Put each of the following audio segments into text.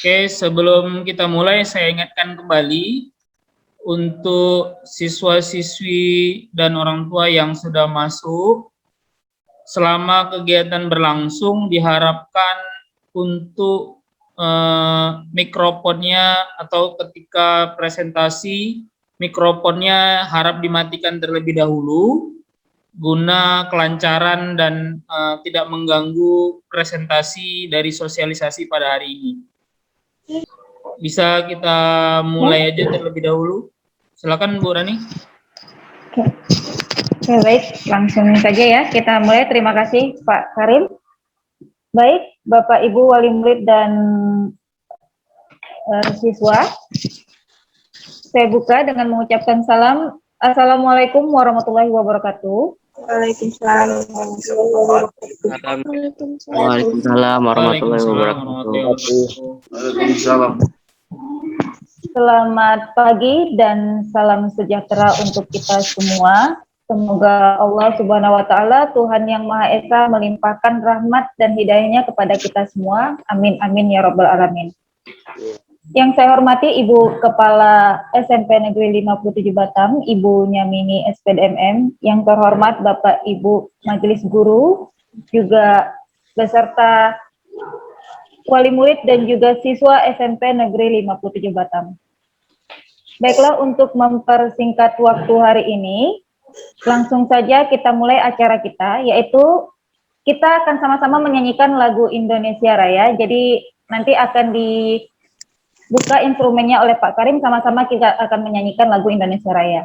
Oke, sebelum kita mulai, saya ingatkan kembali untuk siswa-siswi dan orang tua yang sudah masuk, selama kegiatan berlangsung diharapkan untuk mikrofonnya atau ketika presentasi, mikrofonnya harap dimatikan terlebih dahulu, guna kelancaran dan tidak mengganggu presentasi dari sosialisasi pada hari ini. Bisa kita mulai aja terlebih dahulu. Silakan Bu Rani. Oke, baik, langsung saja ya kita mulai. Terima kasih Pak Karim. Baik, Bapak Ibu wali murid dan siswa, saya buka dengan mengucapkan salam. Assalamualaikum warahmatullahi wabarakatuh. Waalaikumsalam warahmatullahi wabarakatuh. Waalaikumsalam. Selamat pagi dan salam sejahtera untuk kita semua. Semoga Allah Subhanahu wa Ta'ala, Tuhan yang Maha Esa, melimpahkan rahmat dan hidayahnya kepada kita semua. Amin, amin, ya Rabbal Alamin. Yang saya hormati Ibu Kepala SMP Negeri 57 Batam, Ibu Nyamini SPDMM, yang terhormat Bapak Ibu Majelis Guru, juga beserta wali murid dan juga siswa SMP Negeri 57 Batam. Baiklah, untuk mempersingkat waktu hari ini, langsung saja kita mulai acara kita, yaitu kita akan sama-sama menyanyikan lagu Indonesia Raya. Jadi nanti akan dibuka instrumennya oleh Pak Karim, sama-sama kita akan menyanyikan lagu Indonesia Raya.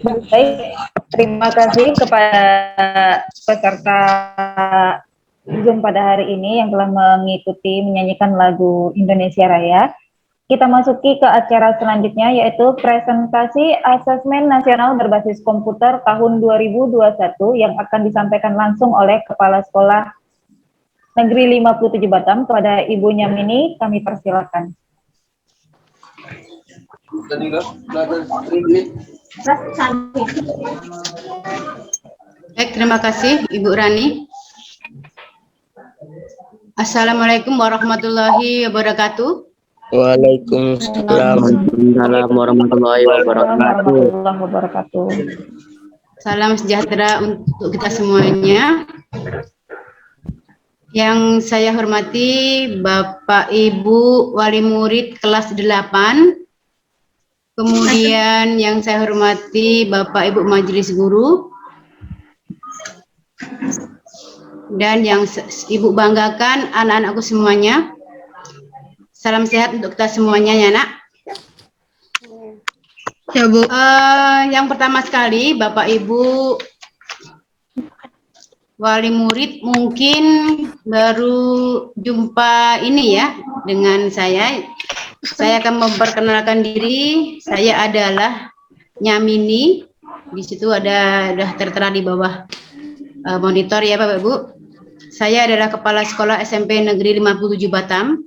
Baik, terima kasih kepada peserta Zoom pada hari ini yang telah mengikuti menyanyikan lagu Indonesia Raya. Kita masuki ke acara selanjutnya, yaitu presentasi Asesmen Nasional Berbasis Komputer tahun 2021 yang akan disampaikan langsung oleh Kepala Sekolah Negeri 57 Batam. Kepada Ibu Nyamini, kami persilakan. Baik, terima kasih Ibu Rani. Assalamualaikum warahmatullahi wabarakatuh. Waalaikumsalam warahmatullahi wabarakatuh. Salam sejahtera untuk kita semuanya. Yang saya hormati Bapak Ibu wali murid kelas 8. Kemudian yang saya hormati Bapak Ibu Majelis Guru, dan yang Ibu banggakan anak-anakku semuanya. Salam sehat untuk kita semuanya ya nak. Ya Bu. Yang pertama sekali Bapak Ibu wali murid mungkin baru jumpa ini ya dengan saya. Saya akan memperkenalkan diri. Saya adalah Nyamini. Di situ sudah tertera di bawah monitor ya Bapak Ibu. Saya adalah Kepala Sekolah SMP Negeri 57 Batam.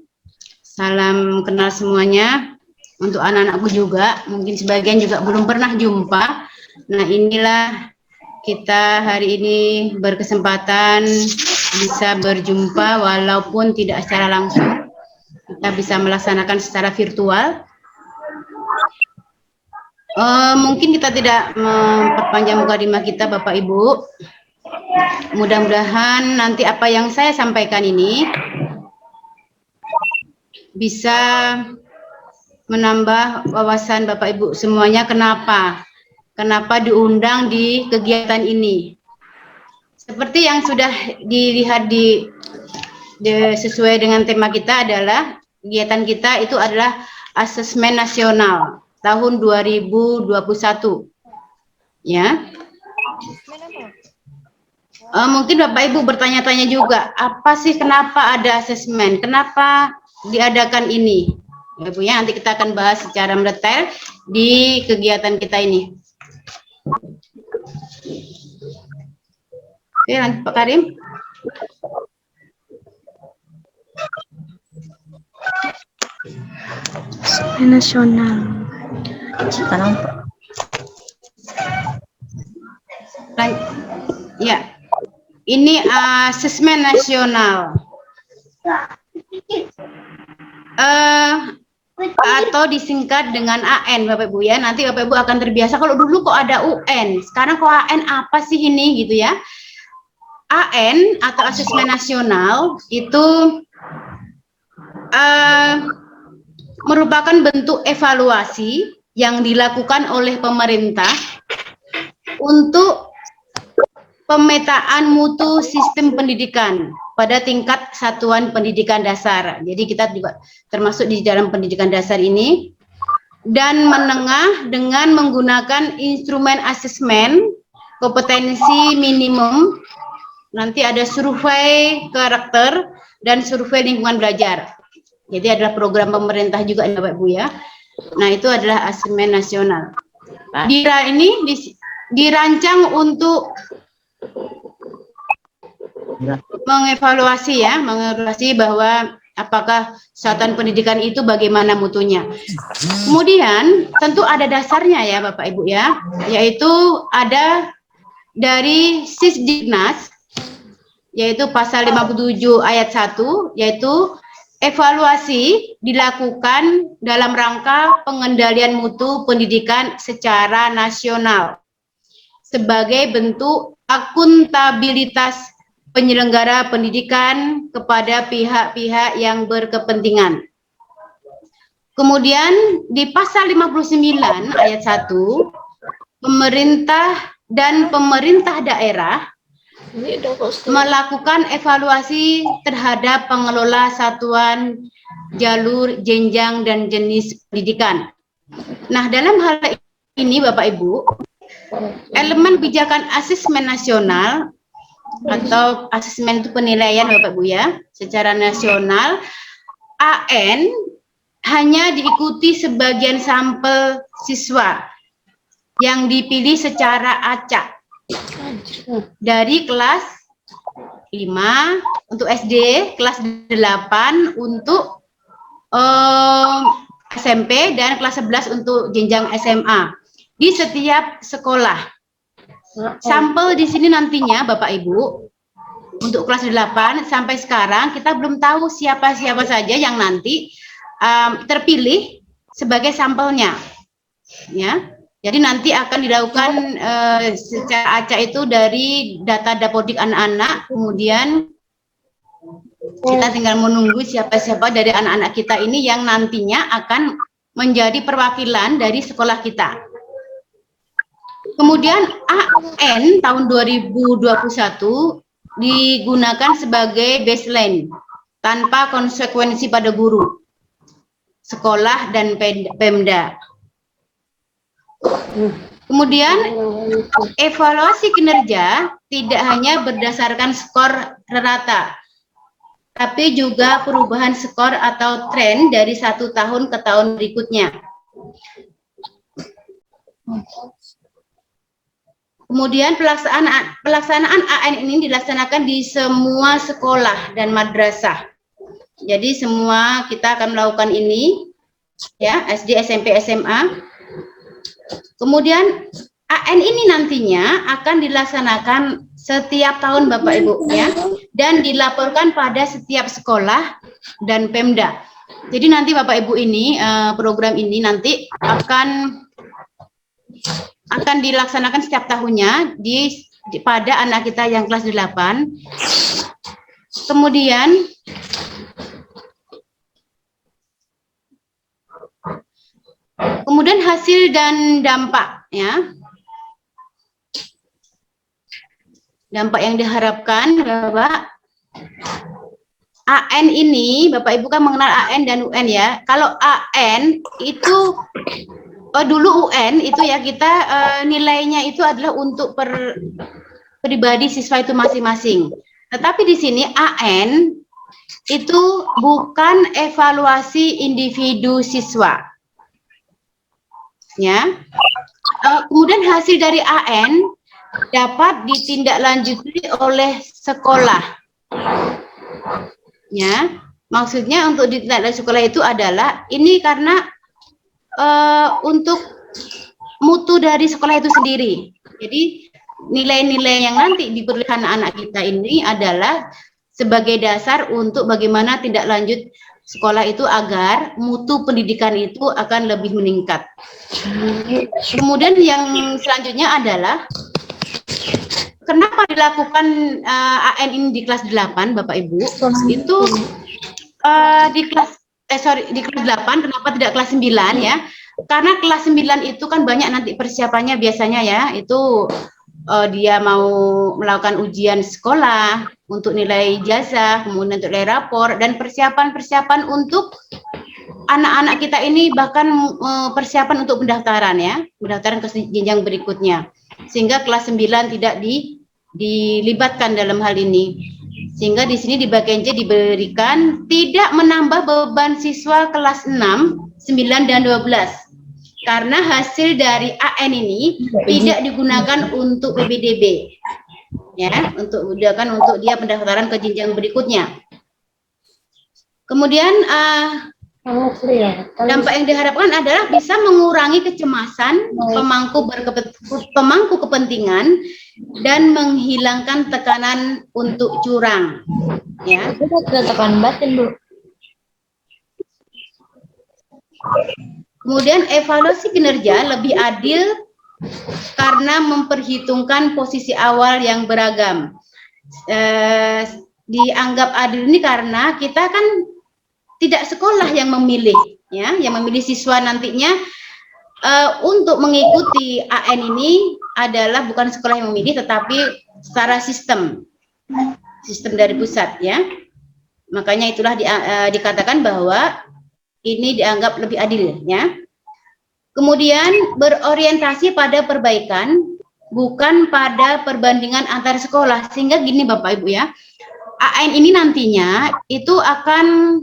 Salam kenal semuanya. Untuk anak-anakku juga, mungkin sebagian juga belum pernah jumpa. Nah, inilah kita hari ini berkesempatan bisa berjumpa walaupun tidak secara langsung. Kita bisa melaksanakan secara virtual. Mungkin kita tidak memperpanjang mukadimah kita Bapak Ibu. Mudah-mudahan nanti apa yang saya sampaikan ini bisa menambah wawasan Bapak Ibu semuanya. Kenapa diundang di kegiatan ini. Seperti yang sudah dilihat sesuai dengan tema kita adalah kegiatan kita itu adalah asesmen nasional tahun 2021. Ya. Mungkin Bapak Ibu bertanya-tanya juga, apa sih kenapa ada asesmen? Kenapa diadakan ini? Ya, Bu, ya, nanti kita akan bahas secara mendetail di kegiatan kita ini. Oke, lanjut Pak Karim. Nasional. Ya, ini asesmen nasional. Atau disingkat dengan AN Bapak Ibu ya. Nanti Bapak Ibu akan terbiasa kalau dulu kok ada UN, sekarang kok AN apa sih ini gitu ya. AN atau asesmen nasional itu merupakan bentuk evaluasi yang dilakukan oleh pemerintah untuk pemetaan mutu sistem pendidikan pada tingkat satuan pendidikan dasar. Jadi kita juga termasuk di dalam pendidikan dasar ini, dan menengah dengan menggunakan instrumen asesmen kompetensi minimum. Nanti ada survei karakter dan survei lingkungan belajar. Jadi adalah program pemerintah juga Bapak Ibu ya. Nah, itu adalah asesmen nasional. Ini dirancang untuk mengevaluasi bahwa apakah satuan pendidikan itu bagaimana mutunya. Kemudian tentu ada dasarnya ya Bapak Ibu ya, yaitu ada dari Sisdiknas, yaitu pasal 57 ayat 1, yaitu evaluasi dilakukan dalam rangka pengendalian mutu pendidikan secara nasional sebagai bentuk akuntabilitas penyelenggara pendidikan kepada pihak-pihak yang berkepentingan. Kemudian di pasal 59 ayat 1, pemerintah dan pemerintah daerah melakukan evaluasi terhadap pengelola satuan, jalur, jenjang, dan jenis pendidikan. Nah, dalam hal ini Bapak Ibu, elemen pijakan asesmen nasional atau asesmen itu penilaian Bapak Ibu ya, secara nasional, AN hanya diikuti sebagian sampel siswa yang dipilih secara acak dari kelas 5 untuk SD, kelas 8 untuk SMP, dan kelas 11 untuk jenjang SMA di setiap sekolah. Sampel di sini nantinya Bapak Ibu untuk kelas 8 sampai sekarang kita belum tahu siapa-siapa saja yang nanti terpilih sebagai sampelnya ya. Jadi nanti akan dilakukan secara acak itu dari data dapodik anak-anak, kemudian kita tinggal menunggu siapa-siapa dari anak-anak kita ini yang nantinya akan menjadi perwakilan dari sekolah kita. Kemudian AN tahun 2021 digunakan sebagai baseline tanpa konsekuensi pada guru, sekolah, dan Pemda. Kemudian evaluasi kinerja tidak hanya berdasarkan skor rata, tapi juga perubahan skor atau tren dari satu tahun ke tahun berikutnya. Kemudian pelaksanaan AN ini dilaksanakan di semua sekolah dan madrasah. Jadi semua kita akan melakukan ini, ya, SD, SMP, SMA. Kemudian AN ini nantinya akan dilaksanakan setiap tahun Bapak Ibu, ya, dan dilaporkan pada setiap sekolah dan Pemda. Jadi nanti Bapak Ibu ini program ini nanti akan dilaksanakan setiap tahunnya pada anak kita yang kelas 8. Kemudian hasil dan dampak, ya. Dampak yang diharapkan, Bapak. AN ini, Bapak Ibu kan mengenal AN dan UN, ya. Kalau AN itu dulu UN itu ya kita nilainya itu adalah untuk pribadi siswa itu masing-masing. Tetapi di sini AN itu bukan evaluasi individu siswa. Ya. Kemudian hasil dari AN dapat ditindaklanjuti oleh sekolah. Ya. Maksudnya untuk ditindaklanjuti sekolah itu adalah ini karena untuk mutu dari sekolah itu sendiri. Jadi nilai-nilai yang nanti diberikan anak kita ini adalah sebagai dasar untuk bagaimana tindak lanjut sekolah itu agar mutu pendidikan itu akan lebih meningkat. Kemudian yang selanjutnya adalah kenapa dilakukan AN ini di kelas 8 Bapak Ibu? Itu di kelas 8, kenapa tidak kelas 9 ya? Karena kelas 9 itu kan banyak nanti persiapannya biasanya ya, itu dia mau melakukan ujian sekolah untuk nilai ijazah, kemudian untuk nilai rapor, dan persiapan-persiapan untuk anak-anak kita ini bahkan persiapan untuk pendaftaran ya, pendaftaran ke jenjang berikutnya. Sehingga kelas 9 tidak dilibatkan dalam hal ini. Sehingga di sini di bagian C diberikan tidak menambah beban siswa kelas 6, 9 dan 12. Karena hasil dari AN ini tidak digunakan untuk PPDB. Ya, untuk dia pendaftaran ke jenjang berikutnya. Kemudian dampak yang diharapkan adalah bisa mengurangi kecemasan pemangku kepentingan dan menghilangkan tekanan untuk curang. Ya. Tekanan batin, Bu. Kemudian evaluasi kinerja lebih adil karena memperhitungkan posisi awal yang beragam. Dianggap adil ini karena kita kan tidak sekolah yang memilih, ya, yang memilih siswa nantinya untuk mengikuti AN ini adalah bukan sekolah yang memilih, tetapi secara sistem dari pusat, ya. Makanya itulah dikatakan bahwa ini dianggap lebih adil, ya. Kemudian berorientasi pada perbaikan, bukan pada perbandingan antar sekolah. Sehingga gini Bapak Ibu ya, AN ini nantinya itu akan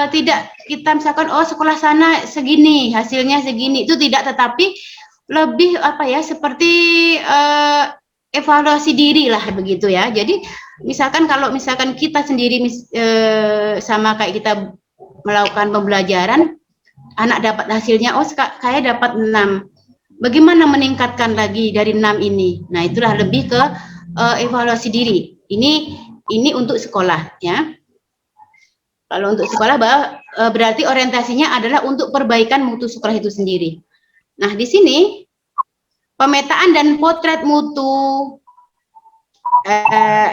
tidak kita misalkan sekolah sana segini, hasilnya segini, itu tidak, tetapi lebih seperti evaluasi diri lah begitu ya. Jadi misalkan kalau misalkan kita sendiri sama kayak kita melakukan pembelajaran, anak dapat hasilnya kayak dapat 6. Bagaimana meningkatkan lagi dari 6 ini? Nah, itulah lebih ke evaluasi diri. Ini untuk sekolah ya. Kalau untuk sekolah berarti orientasinya adalah untuk perbaikan mutu sekolah itu sendiri. Nah, di sini pemetaan dan potret mutu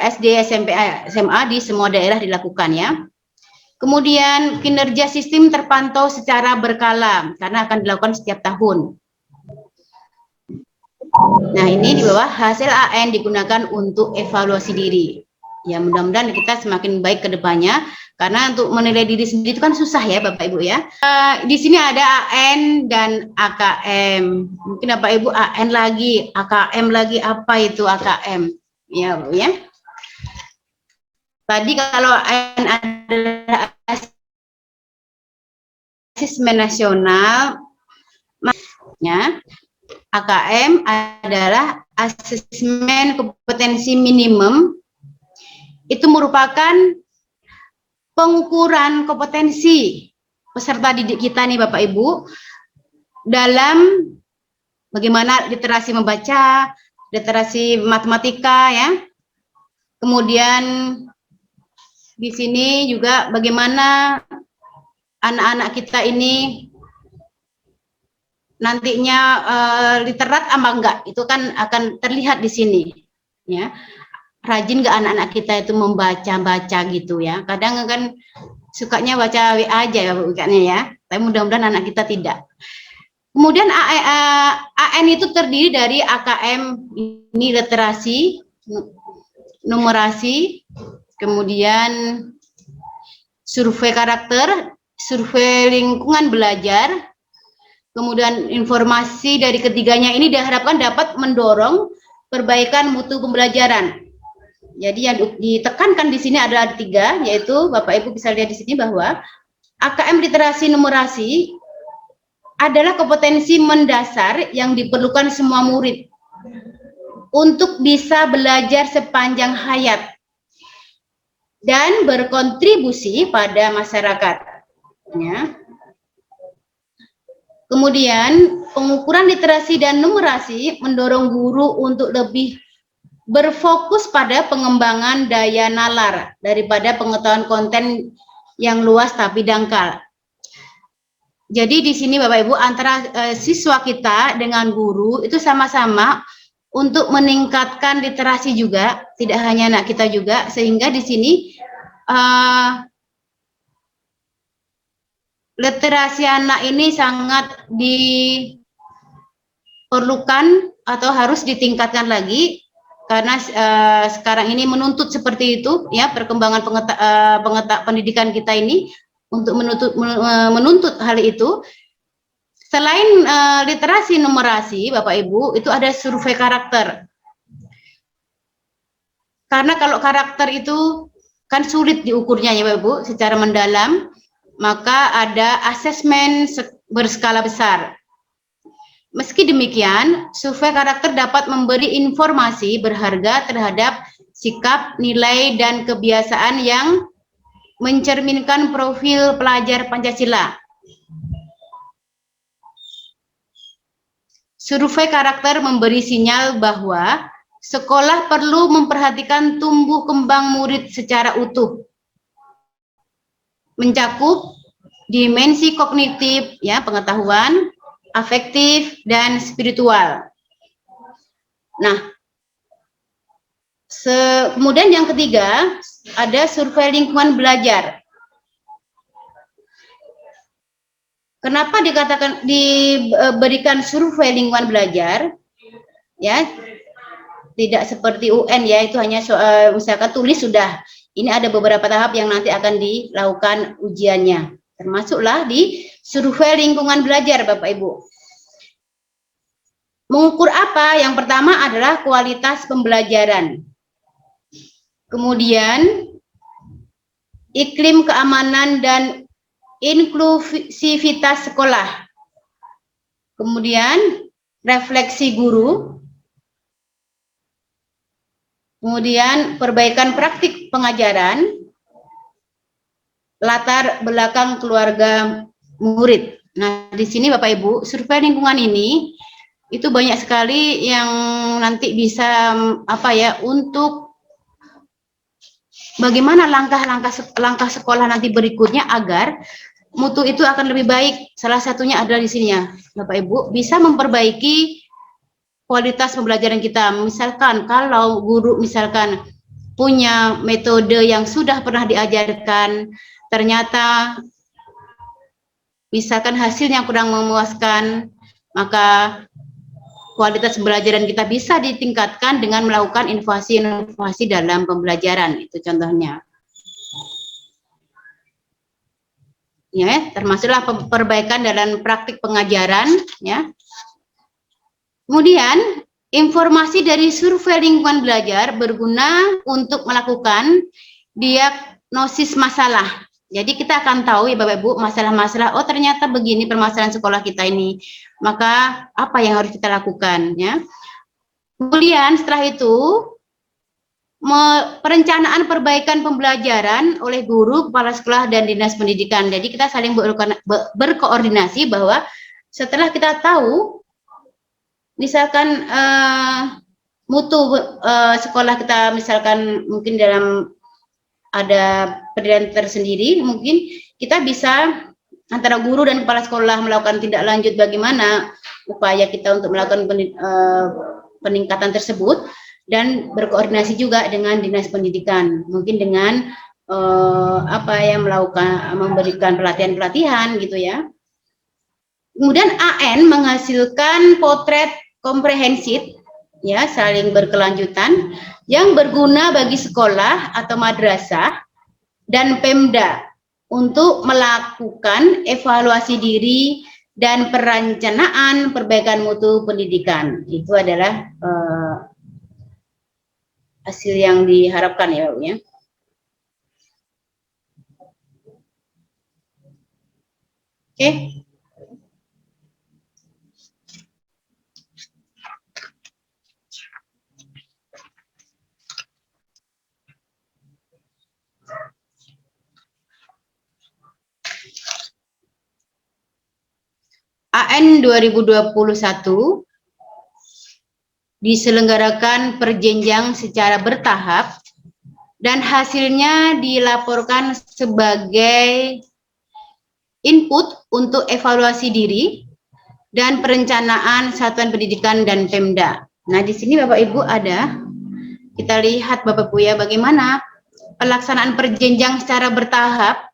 SD, SMP, SMA di semua daerah dilakukan ya. Kemudian kinerja sistem terpantau secara berkala karena akan dilakukan setiap tahun. Nah, ini di bawah hasil AN digunakan untuk evaluasi diri. Ya, mudah-mudahan kita semakin baik ke depannya, karena untuk menilai diri sendiri itu kan susah ya Bapak Ibu ya. Di sini ada AN dan AKM. Mungkin Bapak Ibu AN lagi, AKM lagi, apa itu AKM? Ya Bu ya. Tadi kalau AN adalah asesmen nasional, ya, AKM adalah asesmen kompetensi minimum. Itu merupakan pengukuran kompetensi peserta didik kita nih Bapak Ibu dalam bagaimana literasi membaca, literasi matematika ya. Kemudian di sini juga bagaimana anak-anak kita ini nantinya literat apa enggak, itu kan akan terlihat di sini ya. Rajin nggak anak-anak kita itu membaca gitu ya. Kadang kan sukanya baca WA aja ya bukannya ya. Tapi mudah-mudahan anak kita tidak. Kemudian AN itu terdiri dari AKM, ini literasi, numerasi, kemudian survei karakter, survei lingkungan belajar, kemudian informasi dari ketiganya ini diharapkan dapat mendorong perbaikan mutu pembelajaran. Jadi yang ditekankan di sini adalah 3, yaitu Bapak Ibu bisa lihat di sini bahwa AKM literasi numerasi adalah kompetensi mendasar yang diperlukan semua murid untuk bisa belajar sepanjang hayat dan berkontribusi pada masyarakat. Ya. Kemudian pengukuran literasi dan numerasi mendorong guru untuk lebih berfokus pada pengembangan daya nalar daripada pengetahuan konten yang luas tapi dangkal. Jadi di sini Bapak Ibu antara siswa kita dengan guru itu sama-sama untuk meningkatkan literasi juga, tidak hanya anak kita juga, sehingga di sini literasi anak ini sangat diperlukan atau harus ditingkatkan lagi. Karena sekarang ini menuntut seperti itu ya, perkembangan pendidikan kita ini untuk menuntut hal itu. Selain literasi numerasi Bapak Ibu, itu ada survei karakter. Karena kalau karakter itu kan sulit diukurnya ya Bapak Ibu secara mendalam, maka ada asesmen berskala besar. Meski demikian, survei karakter dapat memberi informasi berharga terhadap sikap, nilai, dan kebiasaan yang mencerminkan profil pelajar Pancasila. Survei karakter memberi sinyal bahwa sekolah perlu memperhatikan tumbuh kembang murid secara utuh, mencakup dimensi kognitif, ya, pengetahuan, afektif, dan spiritual. Nah, kemudian yang ketiga, ada survei lingkungan belajar. Kenapa diberikan survei lingkungan belajar? Ya, tidak seperti UN ya, itu hanya misalkan tulis sudah. Ini ada beberapa tahap yang nanti akan dilakukan ujiannya. Termasuklah di survei lingkungan belajar, Bapak Ibu. Mengukur apa? Yang pertama adalah kualitas pembelajaran. Kemudian iklim keamanan dan inklusivitas sekolah. Kemudian refleksi guru. Kemudian perbaikan praktik pengajaran. Latar belakang keluarga murid. Nah, di sini Bapak Ibu, survei lingkungan ini itu banyak sekali yang nanti bisa untuk bagaimana langkah sekolah nanti berikutnya agar mutu itu akan lebih baik. Salah satunya adalah di sini ya, Bapak Ibu, bisa memperbaiki kualitas pembelajaran kita. Misalkan kalau guru misalkan punya metode yang sudah pernah diajarkan, ternyata misalkan hasilnya kurang memuaskan, maka kualitas pembelajaran kita bisa ditingkatkan dengan melakukan inovasi-inovasi dalam pembelajaran. Itu contohnya. Ya, termasuklah perbaikan dalam praktik pengajaran, ya. Kemudian, informasi dari survei lingkungan belajar berguna untuk melakukan diagnosis masalah. Jadi kita akan tahu ya Bapak Ibu, masalah-masalah, oh ternyata begini permasalahan sekolah kita ini. Maka apa yang harus kita lakukan, ya. Kemudian setelah itu perencanaan perbaikan pembelajaran oleh guru, kepala sekolah, dan dinas pendidikan. Jadi kita saling berkoordinasi bahwa setelah kita tahu, misalkan mutu sekolah kita, misalkan mungkin dalam ada penilaian tersendiri, mungkin kita bisa antara guru dan kepala sekolah melakukan tindak lanjut bagaimana upaya kita untuk melakukan peningkatan tersebut, dan berkoordinasi juga dengan dinas pendidikan, mungkin dengan memberikan pelatihan-pelatihan gitu ya. Kemudian AN menghasilkan potret komprehensif, ya, saling berkelanjutan yang berguna bagi sekolah atau madrasah dan Pemda untuk melakukan evaluasi diri dan perencanaan perbaikan mutu pendidikan. Itu adalah hasil yang diharapkan ya, Bu, ya. Oke. AN 2021 diselenggarakan perjenjang secara bertahap dan hasilnya dilaporkan sebagai input untuk evaluasi diri dan perencanaan satuan pendidikan dan Pemda. Nah, di sini Bapak Ibu ada, kita lihat Bapak Ibu ya, bagaimana pelaksanaan perjenjang secara bertahap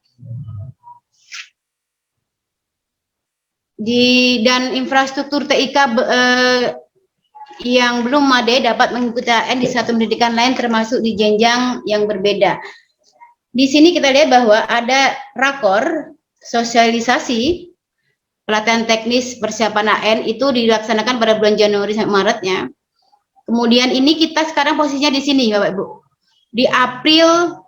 dan infrastruktur TIK yang belum memadai dapat mengikuti AN di satu pendidikan lain termasuk di jenjang yang berbeda. Di sini kita lihat bahwa ada rakor sosialisasi pelatihan teknis persiapan AN itu dilaksanakan pada bulan Januari sampai Maret ya. Kemudian ini kita sekarang posisinya di sini Bapak Ibu. Di April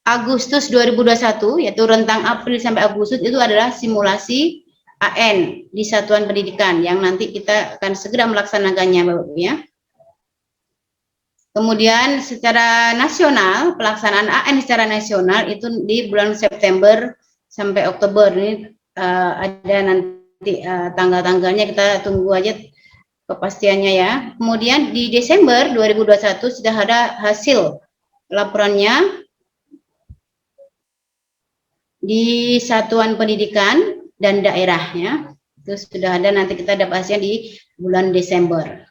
Agustus 2021, yaitu rentang April sampai Agustus itu adalah simulasi AN di satuan pendidikan yang nanti kita akan segera melaksanakannya Bapak Ibu ya. Kemudian secara nasional, pelaksanaan AN secara nasional itu di bulan September sampai Oktober. Ini ada nanti tanggal-tanggalnya, kita tunggu aja kepastiannya ya. Kemudian di Desember 2021 sudah ada hasil laporannya di satuan pendidikan dan daerahnya. Itu sudah ada, nanti kita dapat hasilnya di bulan Desember.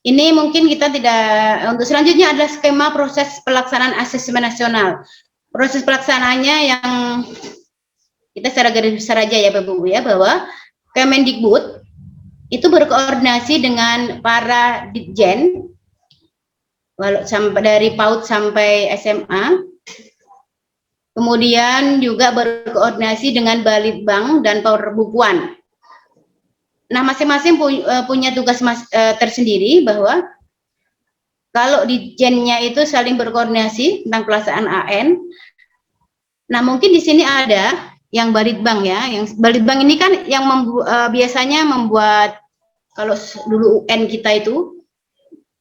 Ini mungkin kita tidak, untuk selanjutnya adalah skema proses pelaksanaan asesmen nasional. Proses pelaksanaannya yang kita secara garis besar aja ya Bapak Ibu ya, bahwa Kemendikbud itu berkoordinasi dengan para Ditjen, sampai dari PAUD sampai SMA, kemudian juga berkoordinasi dengan Balitbang dan Perbukuan. Nah, masing-masing punya tugas tersendiri, bahwa kalau Ditjennya itu saling berkoordinasi tentang pelaksanaan AN. Nah, mungkin di sini ada yang Balitbang ya, yang Balitbang ini kan yang biasanya membuat, kalau dulu UN kita itu,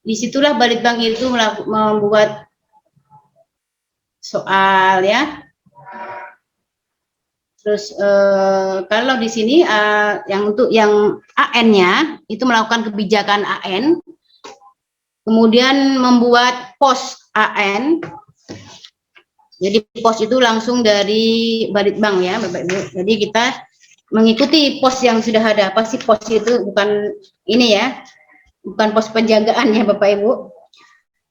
disitulah Balitbang itu membuat soal ya. Terus kalau di sini yang untuk yang AN-nya itu melakukan kebijakan AN, kemudian membuat pos AN. Jadi pos itu langsung dari Balitbang ya Bapak Ibu. Jadi kita mengikuti pos yang sudah ada. Pasti pos itu bukan ini ya, bukan pos penjagaan ya Bapak Ibu.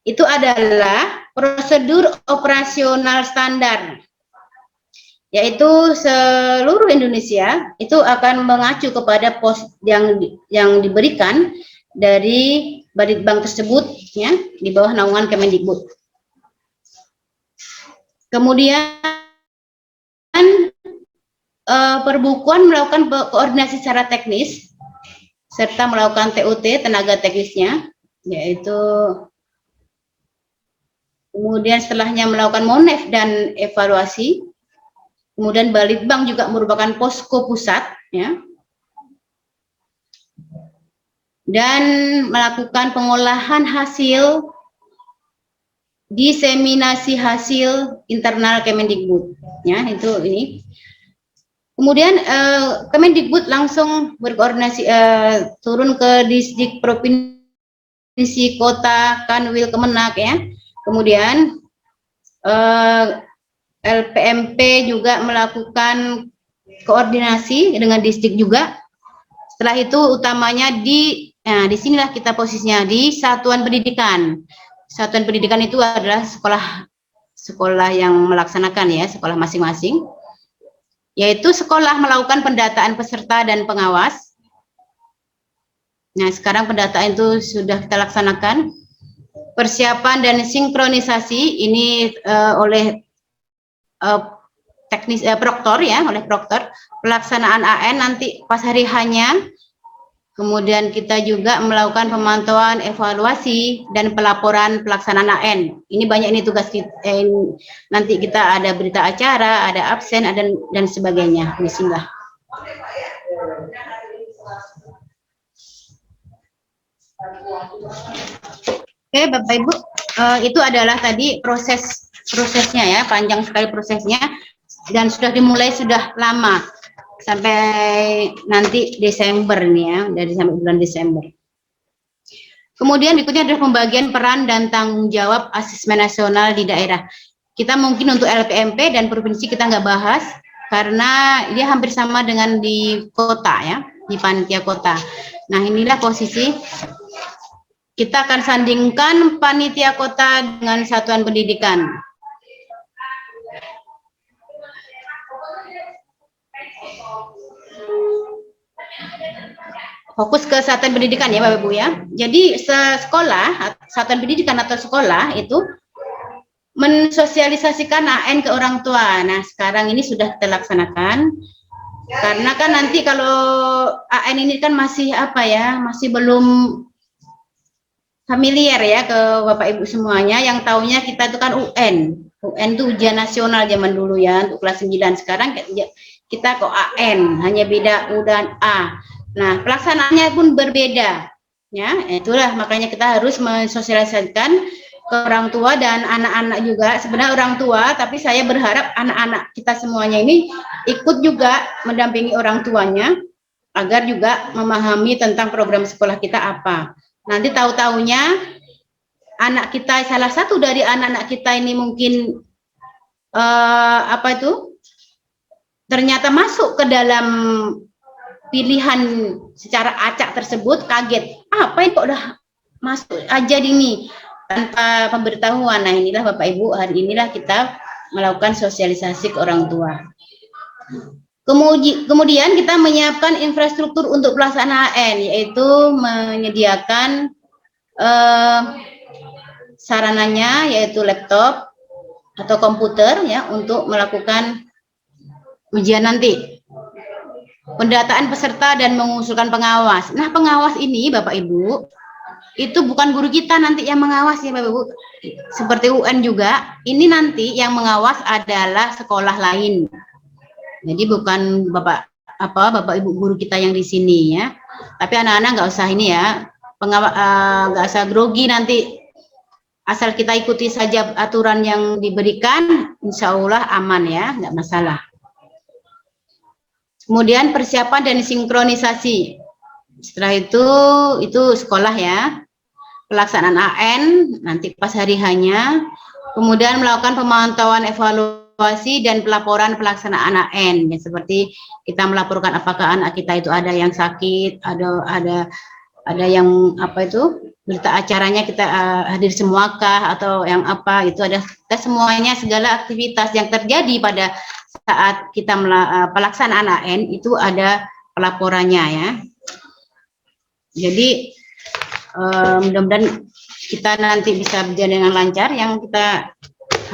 Itu adalah prosedur operasional standar, yaitu seluruh Indonesia itu akan mengacu kepada pos yang diberikan dari Balitbank tersebut ya, di bawah naungan Kemendikbud. Kemudian perbukuan melakukan koordinasi secara teknis serta melakukan TUT tenaga teknisnya, yaitu kemudian setelahnya melakukan monef dan evaluasi. Kemudian Balitbank juga merupakan posko pusat ya, dan melakukan pengolahan hasil, diseminasi hasil internal Kemendikbud ya, itu ini. Kemudian Kemendikbud langsung berkoordinasi turun ke distrik, provinsi, kota, kanwil, kemenak ya. Kemudian LPMP juga melakukan koordinasi dengan distrik juga. Setelah itu utamanya di sinilah kita posisinya di satuan pendidikan. Satuan pendidikan itu adalah sekolah yang melaksanakan ya, sekolah masing-masing, yaitu sekolah melakukan pendataan peserta dan pengawas. Nah, sekarang pendataan itu sudah kita laksanakan. Persiapan dan sinkronisasi ini oleh teknis proktor ya, oleh proktor. Pelaksanaan AN nanti pas hari hanya. Kemudian kita juga melakukan pemantauan, evaluasi, dan pelaporan pelaksanaan AN. Ini banyak ini tugas kita, nanti kita ada berita acara, ada absen, dan sebagainya. Bismillah. Oke, Bapak Ibu, itu adalah tadi prosesnya ya, panjang sekali prosesnya, dan sudah dimulai sudah lama. Sampai nanti Desember nih ya, dari sampai bulan Desember. Kemudian berikutnya adalah pembagian peran dan tanggung jawab asesmen nasional di daerah. Kita mungkin untuk LPMP dan provinsi kita nggak bahas, karena dia hampir sama dengan di kota ya, di panitia kota. Nah, inilah posisi. Kita akan sandingkan panitia kota dengan satuan pendidikan. Fokus ke satuan pendidikan ya Bapak Ibu ya. Jadi sekolah, satuan pendidikan atau sekolah itu mensosialisasikan AN ke orang tua. Nah, sekarang ini sudah kita laksanakan. Karena kan nanti kalau AN ini kan masih apa ya, masih belum familiar ya ke Bapak Ibu semuanya. Yang taunya kita itu kan UN. UN itu ujian nasional zaman dulu ya, untuk kelas 9. Sekarang kita kok AN, hanya beda U dan A. Nah, pelaksanaannya pun berbeda, ya. Itulah makanya kita harus mensosialisasikan ke orang tua dan anak-anak juga. Sebenarnya orang tua, tapi saya berharap anak-anak kita semuanya ini ikut juga mendampingi orang tuanya agar juga memahami tentang program sekolah kita apa. Nanti tahu-taunya anak kita, salah satu dari anak-anak kita ini mungkin ternyata masuk ke dalam pilihan secara acak tersebut, kaget, apa ini kok udah masuk aja ini tanpa pemberitahuan. Nah, inilah Bapak Ibu, hari inilah kita melakukan sosialisasi ke orang tua. Kemudian kita menyiapkan infrastruktur untuk pelaksanaan AN, yaitu menyediakan sarananya, yaitu laptop atau komputer ya, untuk melakukan ujian nanti. Pendataan peserta dan mengusulkan pengawas. Nah, pengawas ini Bapak Ibu, itu bukan guru kita nanti yang mengawas ya Bapak Ibu. Seperti UN juga, ini nanti yang mengawas adalah sekolah lain. Jadi bukan Bapak Ibu guru kita yang di sini ya. Tapi anak-anak nggak usah ini ya, nggak usah grogi nanti. Asal kita ikuti saja aturan yang diberikan, insya Allah aman ya, nggak masalah. Kemudian persiapan dan sinkronisasi. Setelah itu sekolah ya. Pelaksanaan AN nanti pas hari hanya. Kemudian melakukan pemantauan evaluasi evaluasi dan pelaporan pelaksanaan AN, ya, seperti kita melaporkan apakah anak kita itu ada yang sakit, ada yang apa itu berita acaranya kita hadir semuakah atau yang apa, itu ada kita semuanya, segala aktivitas yang terjadi pada saat kita pelaksanaan AN itu ada pelaporannya ya. Jadi mudah-mudahan kita nanti bisa berjalan dengan lancar yang kita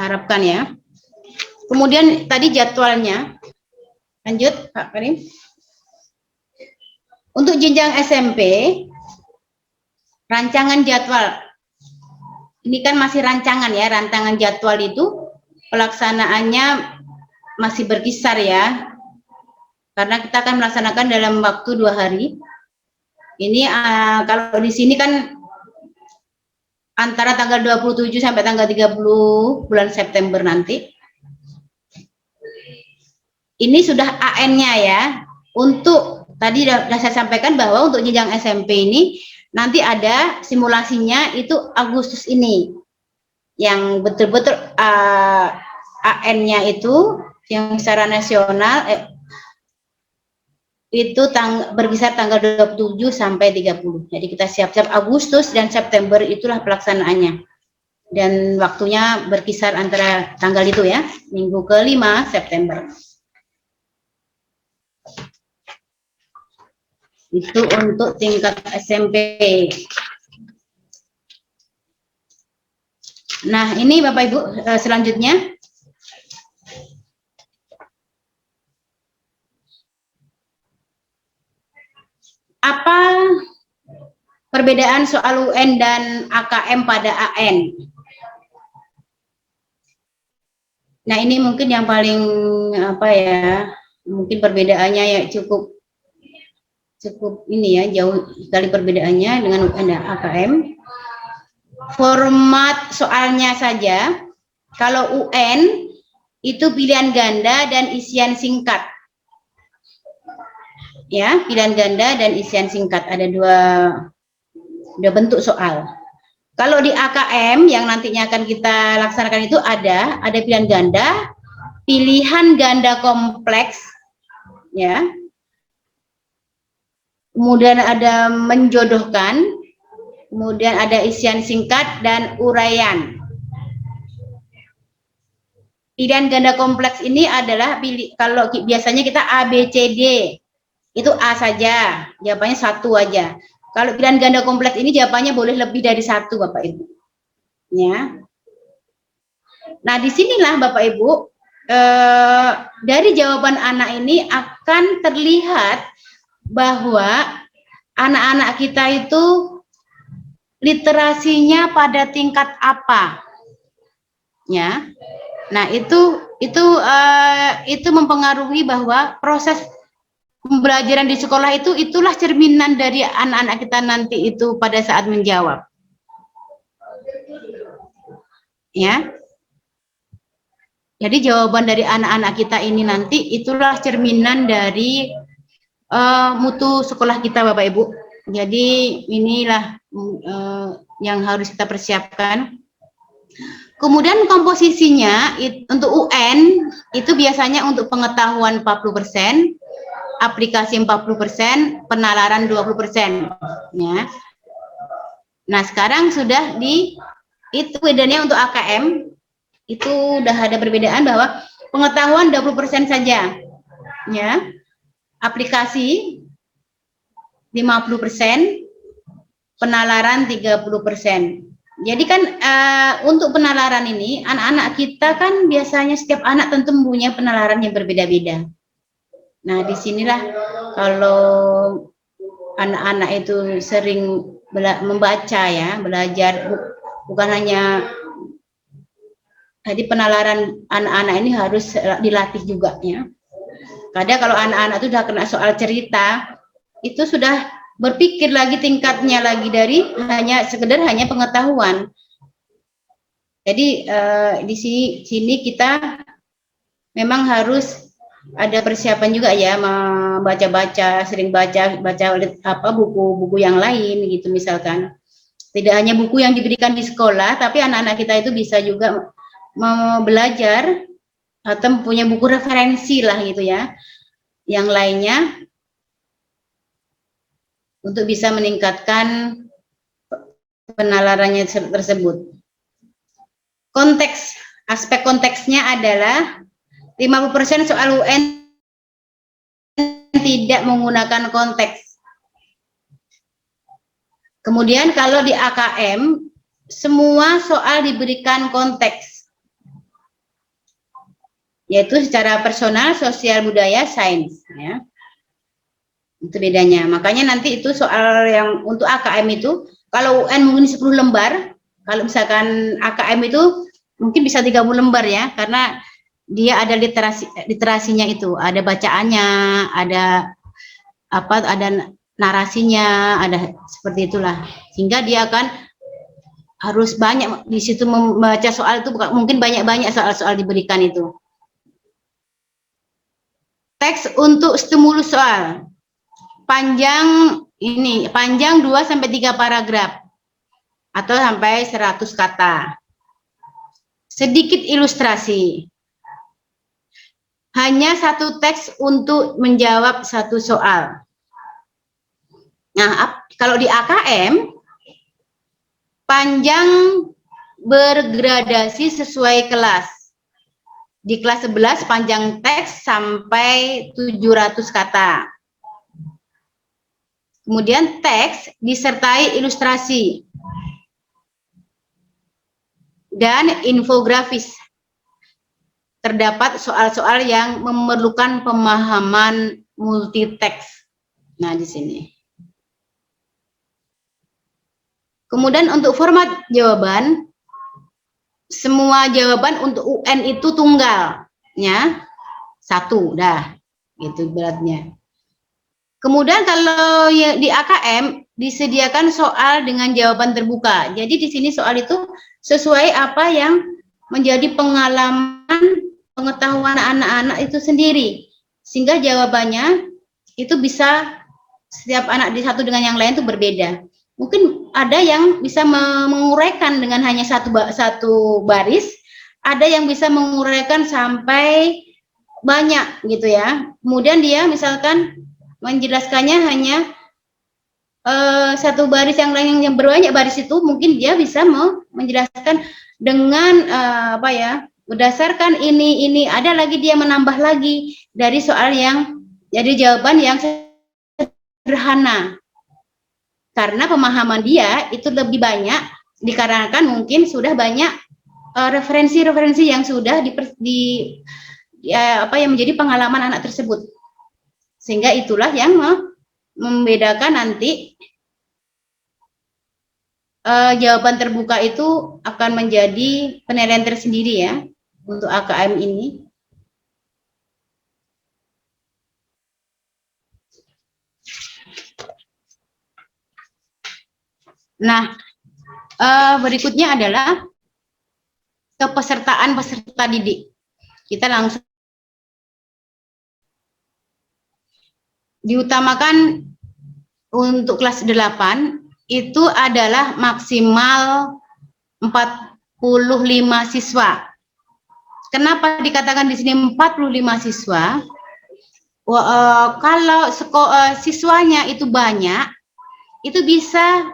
harapkan ya. Kemudian tadi jadwalnya, lanjut Pak Karim. Untuk jenjang SMP, rancangan jadwal, ini kan masih rancangan ya, rancangan jadwal itu pelaksanaannya masih berkisar ya, karena kita akan melaksanakan dalam waktu 2 hari. Ini kalau di sini kan antara tanggal 27 sampai tanggal 30 bulan September nanti. Ini sudah AN-nya ya. Untuk tadi sudah saya sampaikan bahwa untuk jenjang SMP ini nanti ada simulasinya itu Agustus ini. Yang betul-betul AN-nya itu yang secara nasional itu berkisar tanggal 27 sampai 30. Jadi kita siap-siap Agustus dan September itulah pelaksanaannya. Dan waktunya berkisar antara tanggal itu ya, minggu ke-5 September. Itu untuk tingkat SMP. Nah, ini Bapak Ibu selanjutnya. Apa perbedaan soal UN dan AKM pada AN? Nah, ini mungkin yang paling apa ya? Mungkin perbedaannya ya cukup ini ya, jauh sekali perbedaannya dengan UN dan AKM. Format soalnya saja, kalau UN itu pilihan ganda dan isian singkat. Ya, pilihan ganda dan isian singkat, ada dua bentuk soal. Kalau di AKM yang nantinya akan kita laksanakan itu ada pilihan ganda kompleks, ya. Kemudian ada menjodohkan, kemudian ada isian singkat dan uraian. Pilihan ganda kompleks ini adalah kalau biasanya kita A, B, C, D. Itu A saja, jawabannya 1 aja. Kalau pilihan ganda kompleks ini jawabannya boleh lebih dari 1, Bapak Ibu. Ya. Nah, disinilah Bapak Ibu, dari jawaban anak ini akan terlihat bahwa anak-anak kita itu literasinya pada tingkat apa. Ya. Nah, itu mempengaruhi bahwa proses pembelajaran di sekolah itulah cerminan dari anak-anak kita nanti itu pada saat menjawab. Ya. Jadi jawaban dari anak-anak kita ini nanti itulah cerminan dari mutu sekolah kita Bapak Ibu. Jadi inilah yang harus kita persiapkan. Kemudian komposisinya untuk UN itu biasanya untuk pengetahuan 40%, aplikasi 40%, penalaran 20%. Ya. Nah, sekarang sudah itu bedanya untuk AKM itu udah ada perbedaan bahwa pengetahuan 20% saja. Ya. Aplikasi 50%, penalaran 30%. Jadi kan untuk penalaran ini anak-anak kita kan biasanya setiap anak tentu punya penalaran yang berbeda-beda. Nah, disinilah kalau anak-anak itu sering membaca ya, belajar bukan hanya, jadi penalaran anak-anak ini harus dilatih juga ya. Kadang kalau anak-anak itu sudah kena soal cerita, itu sudah berpikir lagi tingkatnya lagi dari sekedar hanya pengetahuan. Jadi di sini kita memang harus ada persiapan juga ya, membaca-baca, sering baca buku-buku yang lain gitu misalkan. Tidak hanya buku yang diberikan di sekolah, tapi anak-anak kita itu bisa juga belajar atau punya buku referensi lah gitu ya, yang lainnya untuk bisa meningkatkan penalarannya tersebut. Konteks, aspek konteksnya adalah 50% soal UN tidak menggunakan konteks. Kemudian kalau di AKM, semua soal diberikan konteks, yaitu secara personal, sosial, budaya, sains. Ya. Itu bedanya. Makanya nanti itu soal yang untuk AKM itu, kalau UN mungkin 10 lembar, kalau misalkan AKM itu mungkin bisa 30 lembar ya, karena dia ada literasinya itu, ada bacaannya, ada apa, ada narasinya, ada seperti itulah. Sehingga dia akan harus banyak di situ membaca soal itu, mungkin banyak-banyak soal-soal diberikan itu. Teks untuk stimulus soal. Panjang 2 sampai 3 paragraf atau sampai 100 kata. Sedikit ilustrasi. Hanya 1 teks untuk menjawab 1 soal. Nah, kalau di AKM, panjang bergradasi sesuai kelas. Di kelas 11 panjang teks sampai 700 kata. Kemudian teks disertai ilustrasi dan infografis. Terdapat soal-soal yang memerlukan pemahaman multiteks. Nah, di sini. Kemudian untuk format jawaban, semua jawaban untuk UN itu tunggal, ya, 1, dah, gitu beratnya. Kemudian kalau di AKM disediakan soal dengan jawaban terbuka. Jadi di sini soal itu sesuai apa yang menjadi pengalaman pengetahuan anak-anak itu sendiri, sehingga jawabannya itu bisa setiap anak di satu dengan yang lain itu berbeda. Mungkin ada yang bisa menguraikan dengan hanya satu baris, ada yang bisa menguraikan sampai banyak gitu ya. Kemudian dia misalkan menjelaskannya hanya 1 baris, yang lain yang berbanyak baris itu mungkin dia bisa menjelaskan dengan apa ya, berdasarkan ini ada lagi dia menambah lagi dari soal yang jadi jawaban yang sederhana, karena pemahaman dia itu lebih banyak dikarenakan mungkin sudah banyak referensi-referensi yang sudah yang menjadi pengalaman anak tersebut, sehingga itulah yang membedakan nanti jawaban terbuka itu akan menjadi penilaian tersendiri ya untuk AKM ini. Nah, berikutnya adalah kepesertaan peserta didik. Kita langsung diutamakan untuk kelas 8 itu adalah maksimal 45 siswa. Kenapa dikatakan di sini 45 siswa? Kalau siswanya itu banyak, itu bisa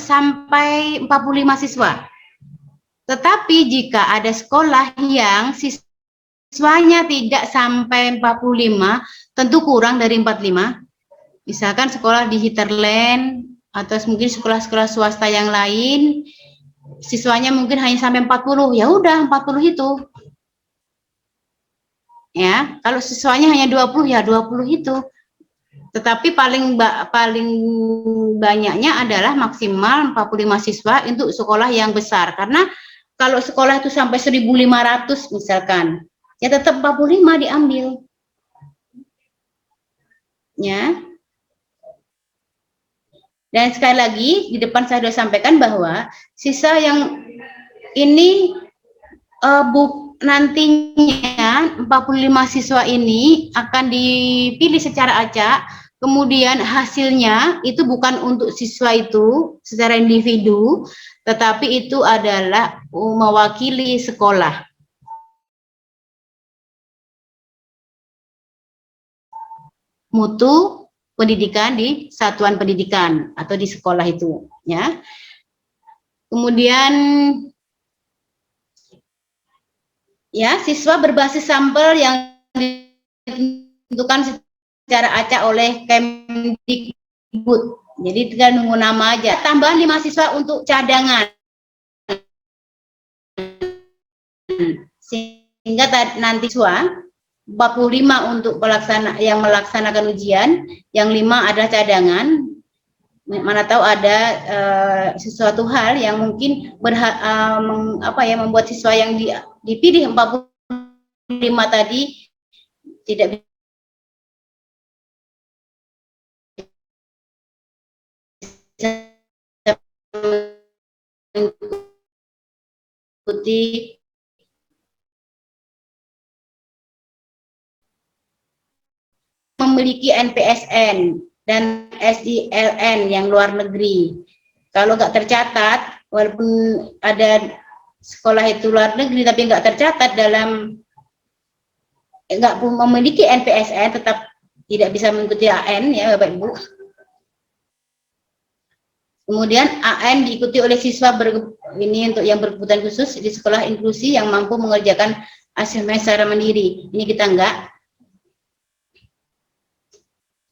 sampai 45 siswa. Tetapi jika ada sekolah yang siswanya tidak sampai 45, tentu kurang dari 45. Misalkan sekolah di Hinterland atau mungkin sekolah-sekolah swasta yang lain, siswanya mungkin hanya sampai 40, ya udah 40 itu. Ya, kalau siswanya hanya 20, ya 20 itu. Tetapi paling banyaknya adalah maksimal 45 siswa untuk sekolah yang besar. Karena kalau sekolah itu sampai 1.500 misalkan, ya tetap 45 diambil. Ya. Dan sekali lagi di depan saya sudah sampaikan bahwa sisa yang ini nantinya 45 siswa ini akan dipilih secara acak, kemudian hasilnya itu bukan untuk siswa itu secara individu, tetapi itu adalah mewakili sekolah. mutu pendidikan di satuan pendidikan atau di sekolah itu, ya. Kemudian ya, siswa berbasis sampel yang ditentukan secara acak oleh Kemdikbud. Jadi tinggal nunggu nama aja. Tambahan 5 siswa untuk cadangan. Sehingga nanti siswa 45 untuk yang melaksanakan ujian, yang 5 adalah cadangan. Mana tahu ada sesuatu hal yang mungkin membuat siswa yang dipilih 45 tadi tidak bisa mengikuti memiliki NPSN dan SILN yang luar negeri. Kalau nggak tercatat, walaupun ada sekolah itu luar negeri tapi nggak tercatat nggak memiliki NPSN, tetap tidak bisa mengikuti AN, ya Bapak Ibu. Kemudian AN diikuti oleh siswa ini untuk yang berkebutuhan khusus di sekolah inklusi yang mampu mengerjakan asesmen secara mandiri. Ini kita enggak.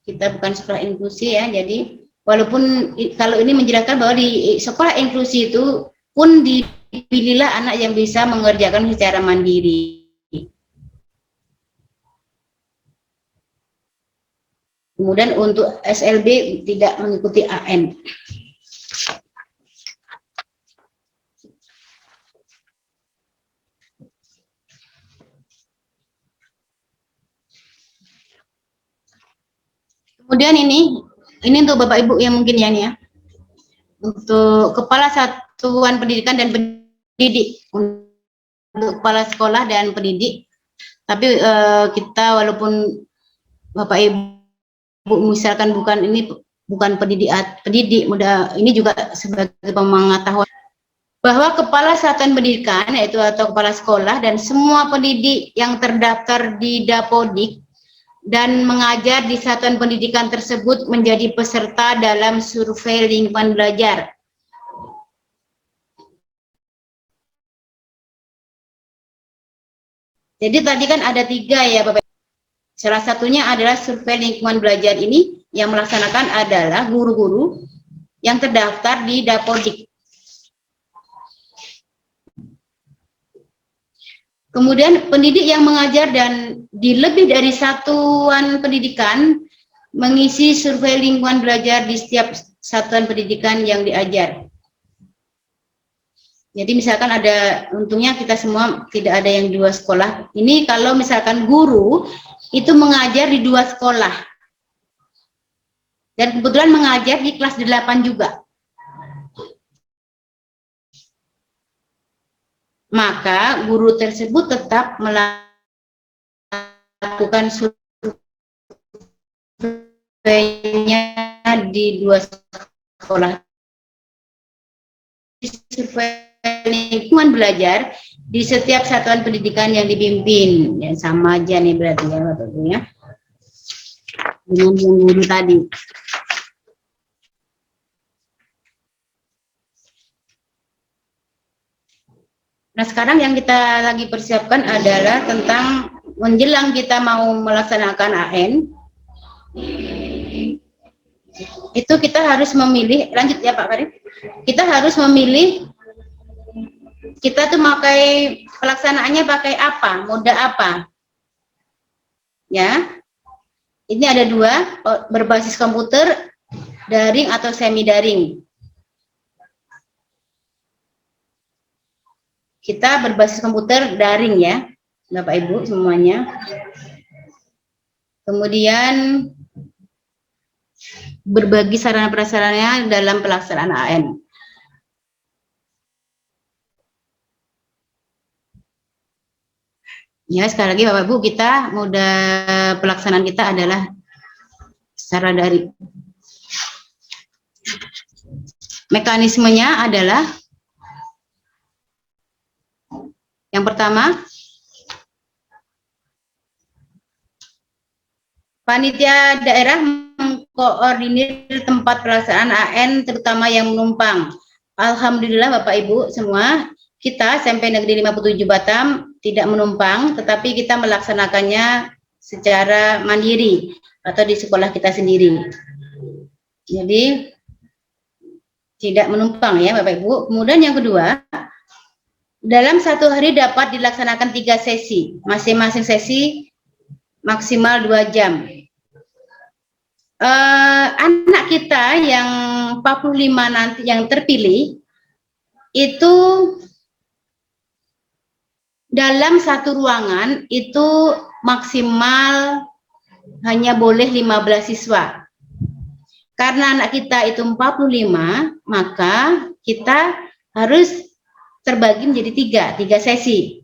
Kita bukan sekolah inklusi ya, jadi walaupun kalau ini menjelaskan bahwa di sekolah inklusi itu pun dipilihlah anak yang bisa mengerjakan secara mandiri. Kemudian untuk SLB tidak mengikuti AN. Kemudian ini untuk Bapak Ibu yang mungkin ya, untuk kepala satuan pendidikan dan pendidik, untuk kepala sekolah dan pendidik. Tapi kita walaupun Bapak Ibu misalkan bukan pendidik muda, ini juga sebagai pengetahuan bahwa kepala satuan pendidikan yaitu atau kepala sekolah dan semua pendidik yang terdaftar di Dapodik dan mengajar di satuan pendidikan tersebut menjadi peserta dalam survei lingkungan belajar. Jadi tadi kan ada 3 ya Bapak. Salah satunya adalah survei lingkungan belajar ini yang melaksanakan adalah guru-guru yang terdaftar di Dapodik. Kemudian pendidik yang mengajar dan di lebih dari satuan pendidikan mengisi survei lingkungan belajar di setiap satuan pendidikan yang diajar. Jadi misalkan untungnya kita semua tidak ada yang 2 sekolah. Ini kalau misalkan guru itu mengajar di 2 sekolah. Dan kebetulan mengajar di kelas 8 juga. Maka guru tersebut tetap melakukan surveinya di 2 sekolah. Survei lingkungan belajar di setiap satuan pendidikan yang dipimpin. Ya, sama aja nih berarti ya Bapak Ibu ya. Dengan yang guru tadi. Nah, sekarang yang kita lagi persiapkan adalah tentang menjelang kita mau melaksanakan AN. Itu kita harus memilih, lanjut ya Pak Karim. Kita harus memilih, kita tuh pelaksanaannya pakai apa, moda apa. Ya. Ini ada 2, berbasis komputer, daring atau semi daring. Kita berbasis komputer daring ya, Bapak Ibu semuanya. Kemudian berbagi sarana prasarannya dalam pelaksanaan AN. Ya, sekali lagi Bapak Ibu, kita moda pelaksanaan kita adalah secara daring. Mekanismenya adalah yang pertama, Panitia daerah mengkoordinir tempat pelaksanaan AN terutama yang menumpang. Alhamdulillah Bapak Ibu semua, kita SMP Negeri 57 Batam tidak menumpang, tetapi kita melaksanakannya secara mandiri atau di sekolah kita sendiri. Jadi tidak menumpang ya Bapak Ibu. Kemudian yang kedua, dalam satu hari dapat dilaksanakan 3 sesi, masing-masing sesi maksimal 2 jam. Anak kita yang 45 nanti yang terpilih itu dalam satu ruangan itu maksimal hanya boleh 15 siswa. Karena anak kita itu 45, maka kita harus terbagi menjadi 3 sesi.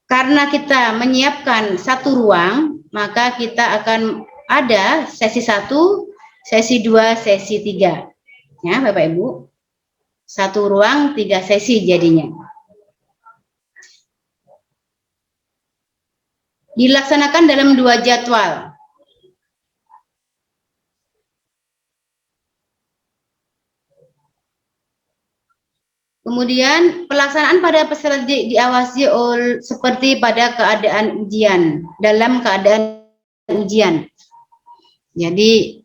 Karena kita menyiapkan satu ruang, maka kita akan ada sesi 1, sesi 2, sesi 3. Ya, Bapak Ibu. Satu ruang 3 sesi jadinya. Dilaksanakan dalam 2 jadwal. Kemudian pelaksanaan pada peserta diawasi seperti pada keadaan ujian, dalam keadaan ujian. Jadi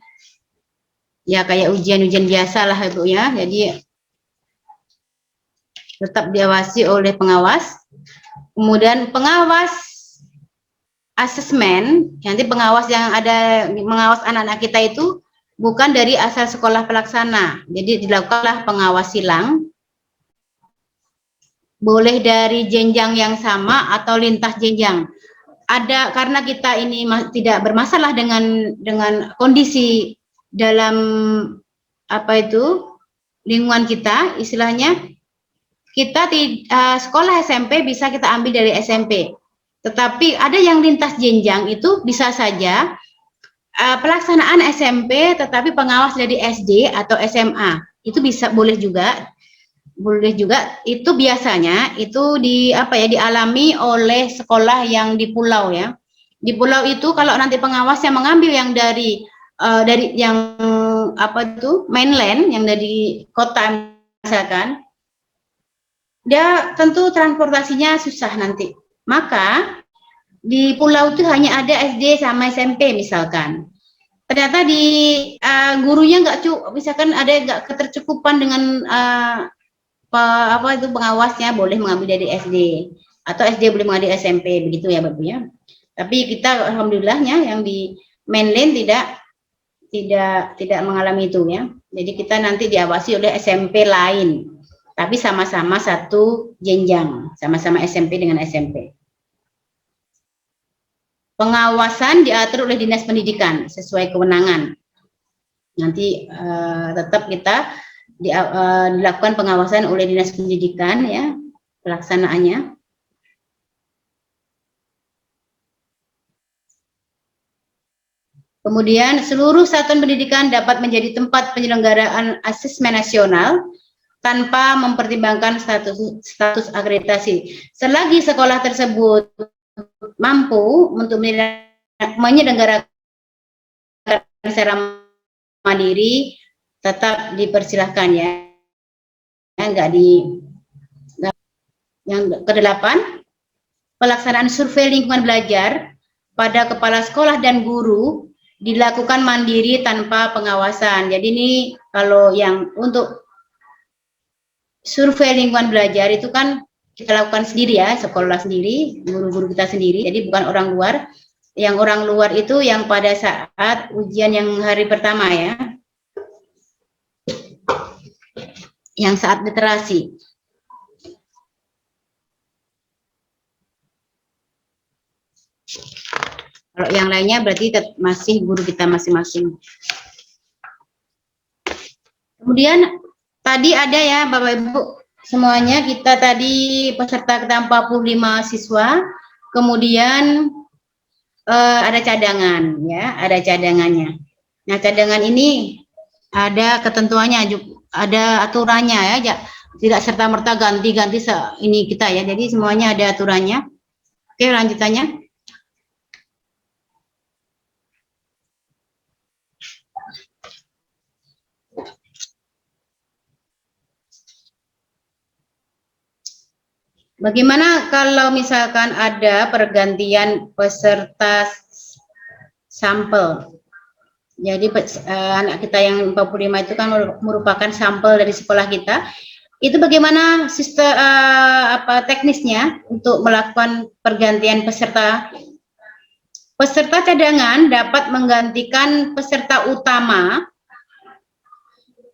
ya kayak ujian-ujian biasa lah Ibu ya. Jadi tetap diawasi oleh pengawas. Kemudian pengawas asesmen, nanti pengawas yang ada mengawas anak-anak kita itu bukan dari asal sekolah pelaksana. Jadi dilakukanlah pengawas silang. Boleh dari jenjang yang sama atau lintas jenjang. Ada karena kita ini tidak bermasalah dengan kondisi dalam apa itu lingkungan kita, istilahnya kita sekolah SMP bisa kita ambil dari SMP. Tetapi ada yang lintas jenjang itu bisa saja pelaksanaan SMP tetapi pengawas dari SD atau SMA. Itu bisa boleh juga itu biasanya itu dialami oleh sekolah yang di pulau ya. Di pulau itu kalau nanti pengawasnya mengambil yang dari yang mainland, yang dari kota misalkan, dia tentu transportasinya susah nanti. Maka di pulau itu hanya ada SD sama SMP misalkan. Ternyata di gurunya misalkan ada nggak ketercukupan dengan pengawasnya, boleh mengambil dari SD atau SD boleh mengambil SMP, begitu ya Bapak ya. Tapi kita alhamdulillahnya yang di mainland tidak mengalami itu ya. Jadi kita nanti diawasi oleh SMP lain, tapi sama-sama satu jenjang, sama-sama SMP dengan SMP. Pengawasan diatur oleh Dinas Pendidikan sesuai kewenangan. Nanti tetap kita dilakukan pengawasan oleh Dinas Pendidikan ya, pelaksanaannya. Kemudian seluruh satuan pendidikan dapat menjadi tempat penyelenggaraan asesmen nasional tanpa mempertimbangkan status akreditasi. Selagi sekolah tersebut mampu untuk menyelenggarakan secara mandiri, tetap dipersilahkan ya. Yang ke-8, pelaksanaan survei lingkungan belajar pada kepala sekolah dan guru dilakukan mandiri tanpa pengawasan. Jadi ini kalau yang untuk survei lingkungan belajar itu kan kita lakukan sendiri ya, sekolah sendiri, guru-guru kita sendiri, jadi bukan orang luar. Yang orang luar itu yang pada saat ujian yang hari pertama ya, yang saat literasi. Kalau yang lainnya berarti masih guru kita masing-masing. Kemudian tadi ada ya Bapak Ibu semuanya, kita tadi peserta kita 45 siswa, kemudian ada cadangan ya, ada cadangannya. Nah cadangan ini ada ketentuannya, ada aturannya ya, tidak serta-merta ganti-ganti ini kita ya, jadi semuanya ada aturannya. Oke, lanjutannya. Bagaimana kalau misalkan ada pergantian peserta sampel? Jadi anak kita yang 45 itu kan merupakan sampel dari sekolah kita. Itu bagaimana sistem teknisnya untuk melakukan pergantian peserta? Peserta cadangan dapat menggantikan peserta utama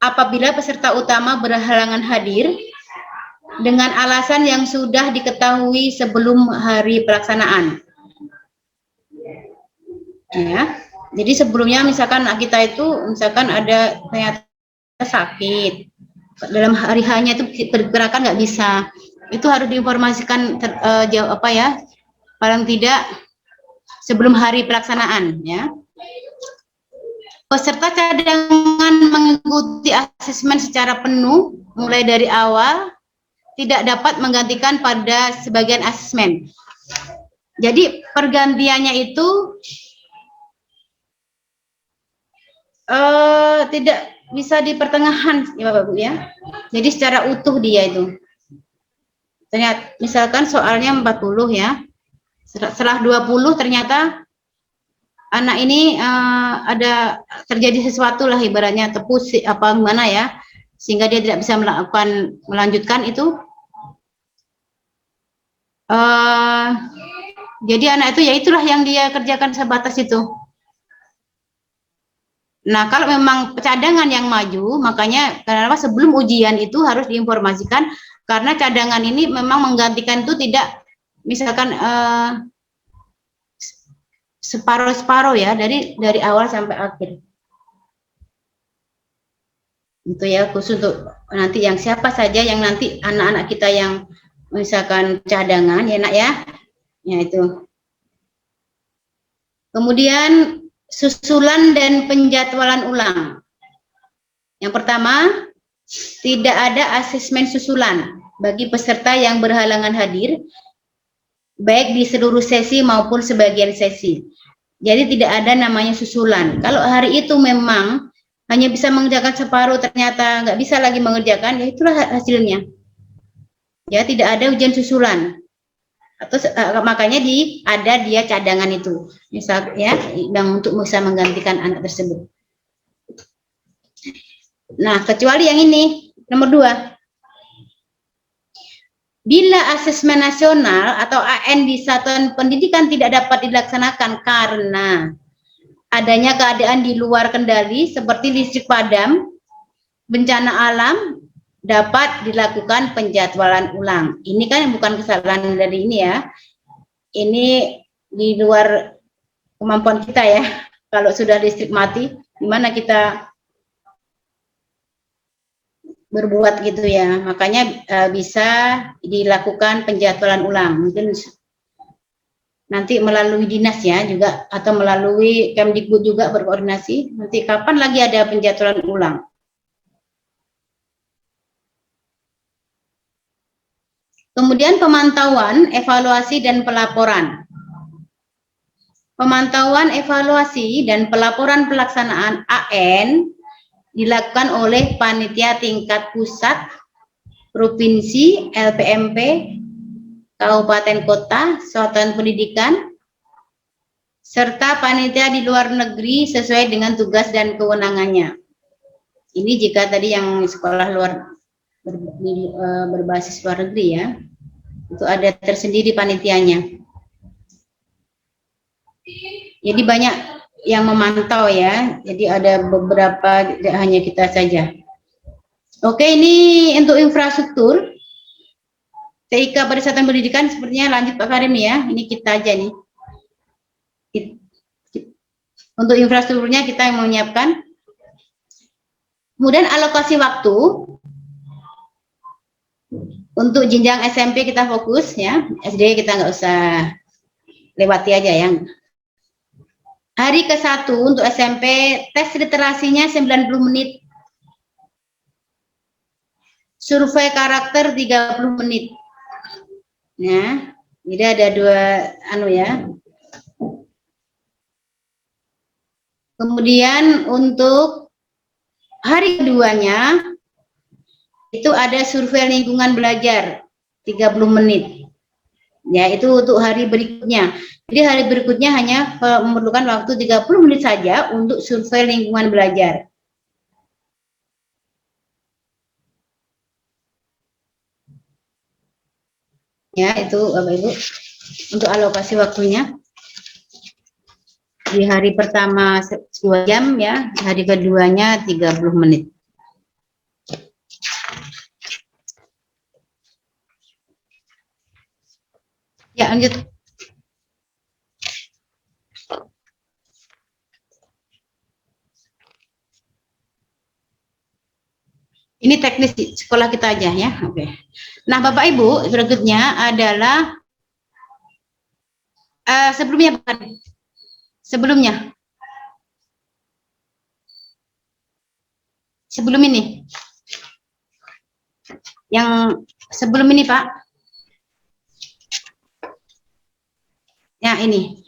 apabila peserta utama berhalangan hadir dengan alasan yang sudah diketahui sebelum hari pelaksanaan. Ya, jadi sebelumnya misalkan kita itu misalkan ada ternyata sakit dalam hari hanya itu pergerakan nggak bisa, itu harus diinformasikan paling tidak sebelum hari pelaksanaan ya. Peserta cadangan mengikuti asesmen secara penuh mulai dari awal, tidak dapat menggantikan pada sebagian asesmen. Jadi pergantiannya itu tidak bisa di pertengahan ya Bapak Bu ya. Jadi secara utuh dia itu. Ternyata misalkan soalnya 40 ya. Setelah 20 ternyata anak ini ada terjadi sesuatu lah ibaratnya tepus apa gimana ya, sehingga dia tidak bisa melanjutkan itu. Jadi anak itu ya itulah yang dia kerjakan sebatas itu. Nah, kalau memang cadangan yang maju, makanya kenapa sebelum ujian itu harus diinformasikan, karena cadangan ini memang menggantikan itu tidak misalkan separuh-separuh ya, dari awal sampai akhir. Itu ya, khusus untuk nanti yang siapa saja yang nanti anak-anak kita yang misalkan cadangan ya Nak ya. Ya itu. Kemudian susulan dan penjadwalan ulang. Yang pertama, tidak ada asesmen susulan bagi peserta yang berhalangan hadir, baik di seluruh sesi maupun sebagian sesi. Jadi tidak ada namanya susulan. Kalau hari itu memang hanya bisa mengerjakan separuh, ternyata nggak bisa lagi mengerjakan, ya itulah hasilnya. Ya tidak ada ujian susulan. Atau makanya ada dia cadangan itu, misal ya, yang untuk bisa menggantikan anak tersebut. Nah, kecuali yang ini nomor 2, bila asesmen nasional atau AN di satuan pendidikan tidak dapat dilaksanakan karena adanya keadaan di luar kendali seperti listrik padam, bencana alam, dapat dilakukan penjadwalan ulang. Ini kan bukan kesalahan dari ini ya. Ini di luar kemampuan kita ya. Kalau sudah listrik mati, gimana kita berbuat gitu ya. Makanya bisa dilakukan penjadwalan ulang. Mungkin nanti melalui dinas ya juga, atau melalui Kemdikbud juga berkoordinasi. Nanti kapan lagi ada penjadwalan ulang. Kemudian pemantauan, evaluasi, dan pelaporan. Pemantauan, evaluasi, dan pelaporan pelaksanaan AN dilakukan oleh panitia tingkat pusat, provinsi, LPMP, kabupaten kota, satuan pendidikan, serta panitia di luar negeri sesuai dengan tugas dan kewenangannya. Ini jika tadi yang sekolah luar berbasis luar negeri ya, itu ada tersendiri panitianya. Jadi banyak yang memantau ya, jadi ada beberapa, tidak hanya kita saja. Oke, ini untuk infrastruktur TIK pada satuan pendidikan sepertinya lanjut Pak Karim ya, ini kita aja nih. Untuk infrastrukturnya kita yang menyiapkan. Kemudian alokasi waktu. Untuk jenjang SMP kita fokus ya, SD kita nggak usah lewati aja yang. Hari ke-1 untuk SMP tes literasinya 90 menit. Survei karakter 30 menit. Ya, jadi ada 2 ya. Kemudian untuk hari keduanya itu ada survei lingkungan belajar 30 menit. Ya, itu untuk hari berikutnya. Jadi hari berikutnya hanya memerlukan waktu 30 menit saja untuk survei lingkungan belajar. Ya, itu Bapak Ibu untuk alokasi waktunya. Di hari pertama 2 jam ya, hari keduanya 30 menit. Ya, lanjut. Ini teknis di sekolah kita aja ya. Oke. Nah, Bapak Ibu, berikutnya adalah sebelum ini. Yang sebelum ini, Pak. Ya, ini.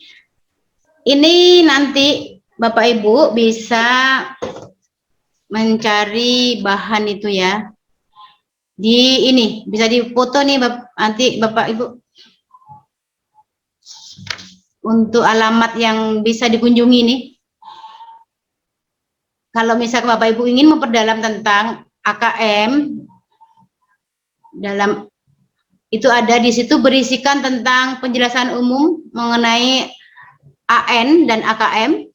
Ini nanti Bapak Ibu bisa mencari bahan itu ya. Di ini bisa dipoto nih nanti Bapak Ibu. Untuk alamat yang bisa dikunjungi nih. Kalau misalnya Bapak Ibu ingin memperdalam tentang AKM, dalam itu ada di situ berisikan tentang penjelasan umum mengenai AN dan AKM.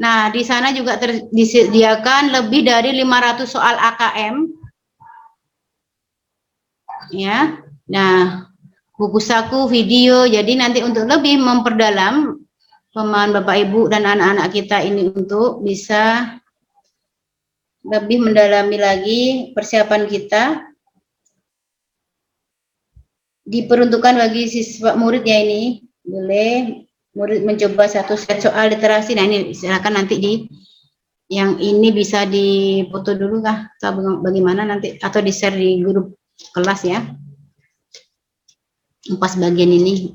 Nah, di sana juga disediakan lebih dari 500 soal AKM. Ya. Nah, buku saku, video. Jadi nanti untuk lebih memperdalam pemahaman Bapak Ibu dan anak-anak kita ini untuk bisa lebih mendalami lagi persiapan kita, diperuntukkan bagi siswa murid ya, ini boleh murid mencoba satu set soal literasi. Nah, ini silakan nanti di yang ini bisa dipoto dulu kah atau bagaimana nanti, atau di share di grup kelas ya. Pas bagian ini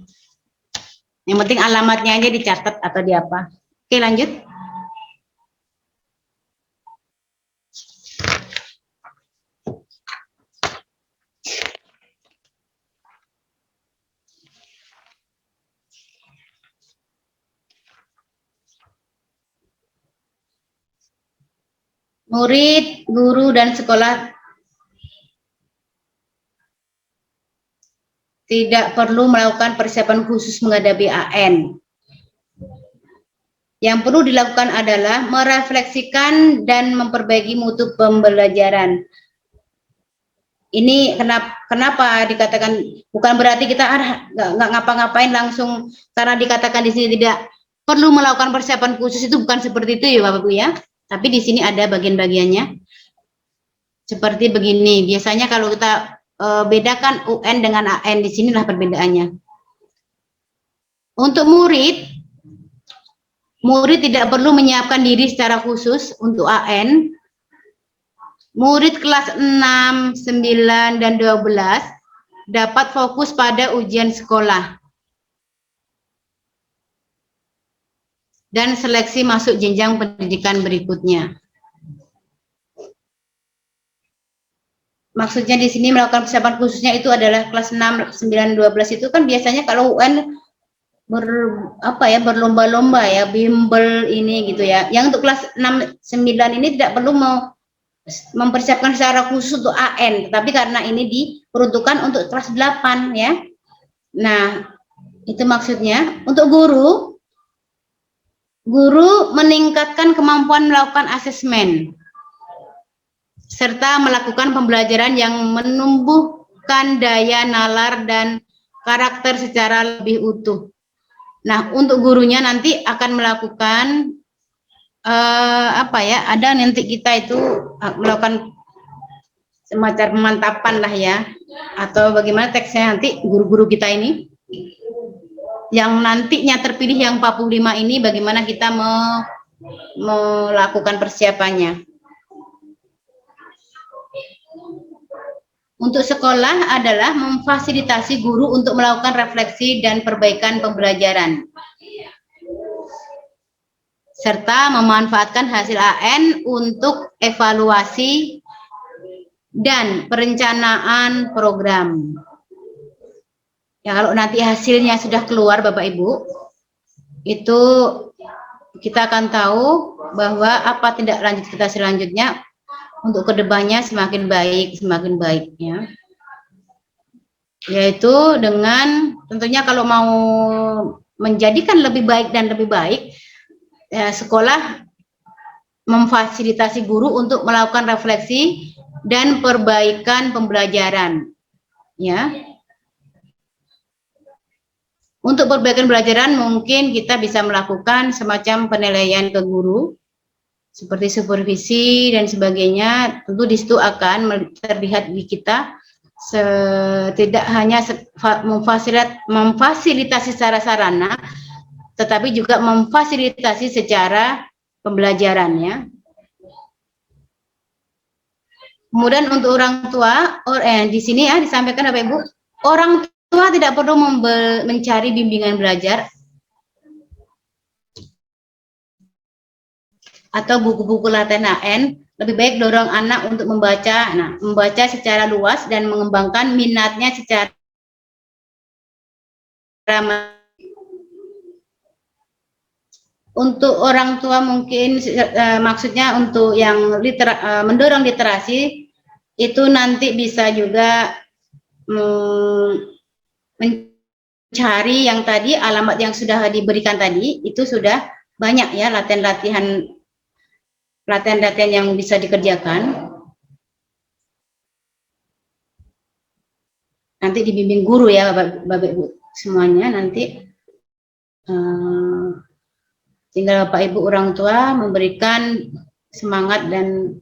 yang penting alamatnya aja dicatat atau di apa. Oke, lanjut. Murid, guru, dan sekolah tidak perlu melakukan persiapan khusus menghadapi AN. Yang perlu dilakukan adalah merefleksikan dan memperbaiki mutu pembelajaran. Ini kenapa dikatakan, bukan berarti kita nggak ngapa-ngapain langsung, karena dikatakan di sini tidak perlu melakukan persiapan khusus, itu bukan seperti itu ya Bapak Ibu ya. Tapi di sini ada bagian-bagiannya. Seperti begini, biasanya kalau kita bedakan UN dengan AN, di sinilah perbedaannya. Untuk murid tidak perlu menyiapkan diri secara khusus untuk AN. Murid kelas 6, 9, dan 12 dapat fokus pada ujian sekolah dan seleksi masuk jenjang pendidikan berikutnya. Maksudnya di sini melakukan persiapan khususnya itu adalah kelas 6, 9, 12 itu kan biasanya kalau UN berlomba-lomba ya, bimbel ini gitu ya. Yang untuk kelas 6, 9 ini tidak perlu mempersiapkan secara khusus untuk AN, tapi karena ini diperuntukkan untuk kelas 8 ya. Nah, itu maksudnya. Untuk guru meningkatkan kemampuan melakukan asesmen serta melakukan pembelajaran yang menumbuhkan daya nalar dan karakter secara lebih utuh. Nah, untuk gurunya nanti akan melakukan ada nanti kita itu melakukan semacam pemantapan lah ya, atau bagaimana teksnya nanti guru-guru kita ini yang nantinya terpilih yang 45 ini, bagaimana kita melakukan persiapannya. Untuk sekolah adalah memfasilitasi guru untuk melakukan refleksi dan perbaikan pembelajaran, serta memanfaatkan hasil AN untuk evaluasi dan perencanaan program. Ya, kalau nanti hasilnya sudah keluar Bapak Ibu, itu kita akan tahu bahwa apa tindak lanjut kita selanjutnya untuk kedepannya semakin baik ya. Yaitu dengan tentunya kalau mau menjadikan lebih baik dan lebih baik, ya, sekolah memfasilitasi guru untuk melakukan refleksi dan perbaikan pembelajaran, ya. Untuk perbaikan pembelajaran mungkin kita bisa melakukan semacam penilaian ke guru seperti supervisi dan sebagainya. Tentu di situ akan terlihat di kita tidak hanya memfasilitasi secara sarana, tetapi juga memfasilitasi secara pembelajarannya. Kemudian untuk orang tua, di sini ya disampaikan Bapak Ibu, orang tua tidak perlu mencari bimbingan belajar atau buku-buku latihan AN, lebih baik dorong anak untuk membaca. Nah, membaca secara luas dan mengembangkan minatnya secara untuk orang tua mungkin maksudnya untuk yang mendorong literasi itu nanti bisa juga mencari yang tadi alamat yang sudah diberikan tadi, itu sudah banyak ya latihan-latihan yang bisa dikerjakan. Nanti dibimbing guru ya Bapak Ibu semuanya, nanti tinggal Bapak Ibu orang tua memberikan semangat dan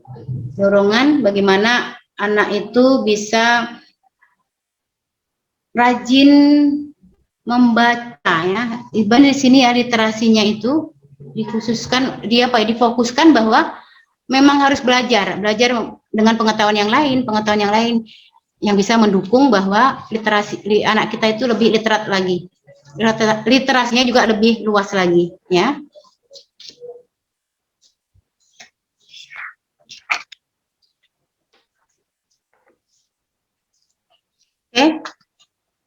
dorongan bagaimana anak itu bisa rajin membaca ya. Ibarat di sini ya literasinya itu difokuskan bahwa memang harus belajar dengan pengetahuan yang lain yang bisa mendukung bahwa literasi anak kita itu lebih literat lagi. Literasinya juga lebih luas lagi ya. Oke.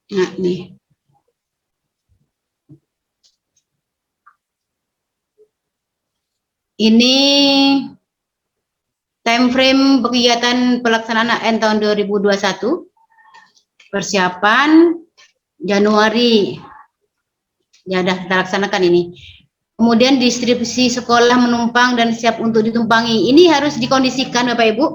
Nah, nih. Ini time frame kegiatan pelaksanaan AN tahun 2021. Persiapan Januari. Ya, sudah kita laksanakan ini. Kemudian distribusi sekolah menumpang dan siap untuk ditumpangi. Ini harus dikondisikan Bapak Ibu.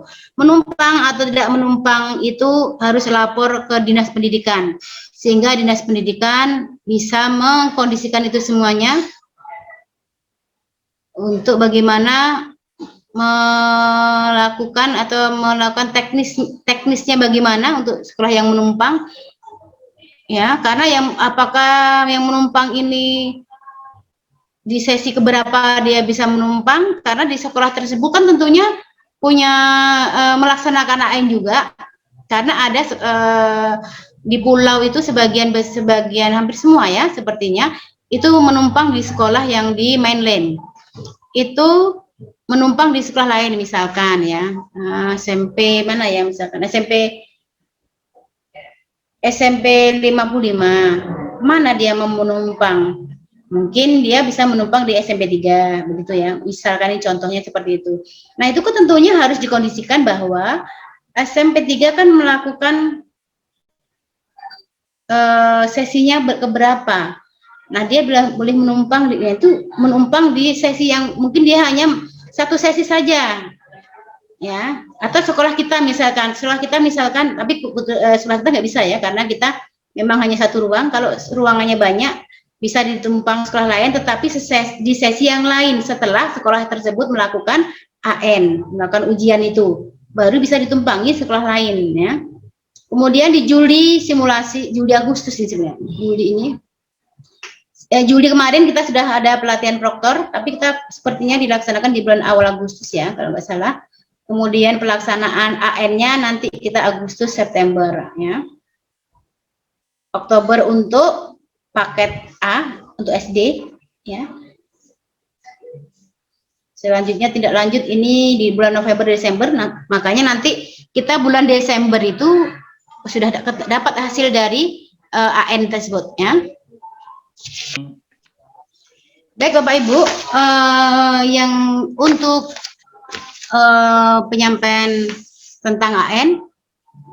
Menumpang atau tidak menumpang itu harus lapor ke Dinas Pendidikan. Sehingga Dinas Pendidikan bisa mengkondisikan itu semuanya untuk bagaimana melakukan teknisnya bagaimana untuk sekolah yang menumpang. Ya, karena apakah yang menumpang ini di sesi keberapa dia bisa menumpang, karena di sekolah tersebut kan tentunya punya melaksanakan AN juga, karena ada di pulau itu sebagian hampir semua ya sepertinya itu menumpang di sekolah yang di mainland, itu menumpang di sekolah lain misalkan ya, SMP mana ya, misalkan SMP 55 mana dia mau menumpang. Mungkin dia bisa menumpang di SMP 3, begitu ya. Misalkan ini contohnya seperti itu. Nah, itu kan tentunya harus dikondisikan bahwa SMP 3 kan melakukan sesinya keberapa. Nah, dia boleh menumpang, itu menumpang di sesi yang mungkin dia hanya satu sesi saja. Ya, atau sekolah kita misalkan, tapi sekolah kita nggak bisa ya, karena kita memang hanya satu ruang. Kalau ruangannya banyak, bisa ditumpang sekolah lain, tetapi di sesi yang lain setelah sekolah tersebut melakukan AN, melakukan ujian itu, baru bisa ditumpangi sekolah lain ya. Kemudian di Juli simulasi, Juli Agustus ini, Juli kemarin kita sudah ada pelatihan proktor, tapi kita sepertinya dilaksanakan di bulan awal Agustus ya kalau nggak salah. Kemudian pelaksanaan AN-nya nanti kita Agustus September ya. Oktober untuk paket A untuk SD ya. selanjutnya tidak lanjut ini di bulan November Desember. Nah, makanya nanti kita bulan Desember itu sudah dapat hasil dari AN tersebut ya. Baik Bapak Ibu, yang untuk penyampaian tentang AN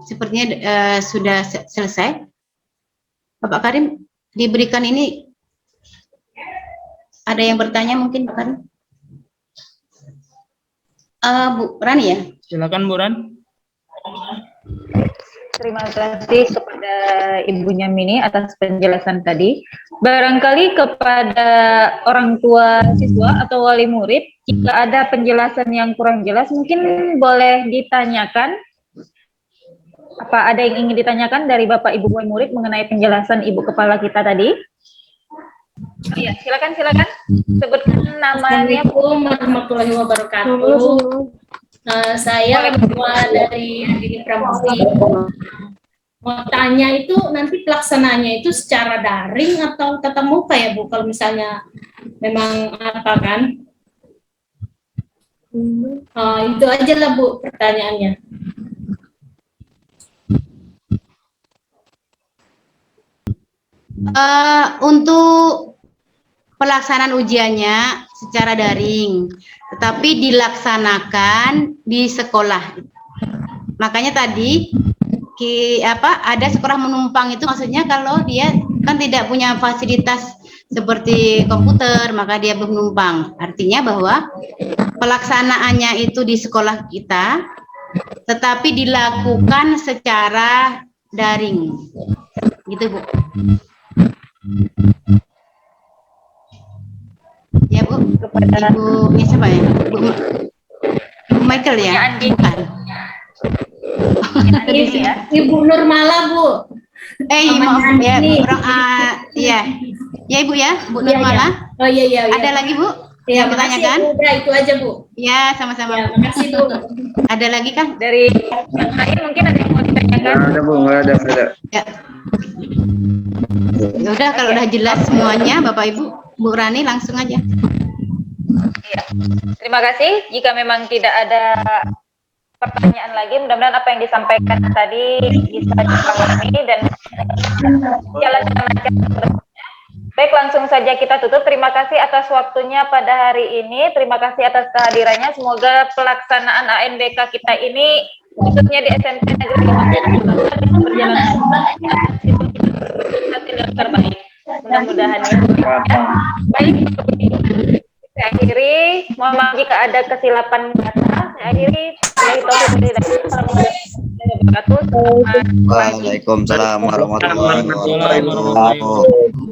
sepertinya sudah selesai. Bapak Karim diberikan ini, ada yang bertanya mungkin Pak Karim? Bu Rani ya? Silakan Bu Ran. Terima kasih kepada Ibu Nyamini atas penjelasan tadi. Barangkali kepada orang tua siswa atau wali murid, jika ada penjelasan yang kurang jelas, mungkin boleh ditanyakan. Apa ada yang ingin ditanyakan dari Bapak Ibu wali murid mengenai penjelasan Ibu Kepala kita tadi? Iya, silakan. Sebutkan namanya. Assalamualaikum warahmatullahi wabarakatuh. Saya ketua dari Andini Pramusti. Mau tanya itu nanti pelaksananya itu secara daring atau tatap muka ya Bu? Kalau misalnya memang apa kan? Itu aja lah Bu pertanyaannya. Untuk pelaksanaan ujiannya secara daring, tetapi dilaksanakan di sekolah. Makanya tadi ada sekolah menumpang itu maksudnya kalau dia kan tidak punya fasilitas seperti komputer, maka dia menumpang. Artinya bahwa pelaksanaannya itu di sekolah kita, tetapi dilakukan secara daring, gitu Bu. Ya Bu, kepada Ibu siapa ya? Bu Michael ya? Bukan. Ibu Nurmala Bu. Maaf ya, ya. Ya Ibu ya, Bu Nurmala. Oh iya. Ada lagi Bu? Ya, yang ditanyakan? Udah itu aja Bu. Ya, sama-sama. Ya, makasih Bu. Ada lagi kan? Dari yang lain mungkin ada yang mau ditanyakan? Ada Bu, ada. Ya. Ya udah, kalau udah jelas semuanya Bapak Ibu, Bu Rani langsung aja. Iya. Terima kasih. Jika memang tidak ada pertanyaan lagi, mudah-mudahan apa yang disampaikan tadi bisa dipahami dan jalan-jalan lancar. Baik, langsung saja kita tutup. Terima kasih atas waktunya pada hari ini. Terima kasih atas kehadirannya. Semoga pelaksanaan ANBK kita ini, khususnya di SMP Negeri 5 berjalan yang terbaik. Mudah-mudahan ya. Baik, saya akhiri. Mohon maaf jika ada kesilapan kata. Saya akhiri. Waalaikumsalam warahmatullahi wabarakatuh.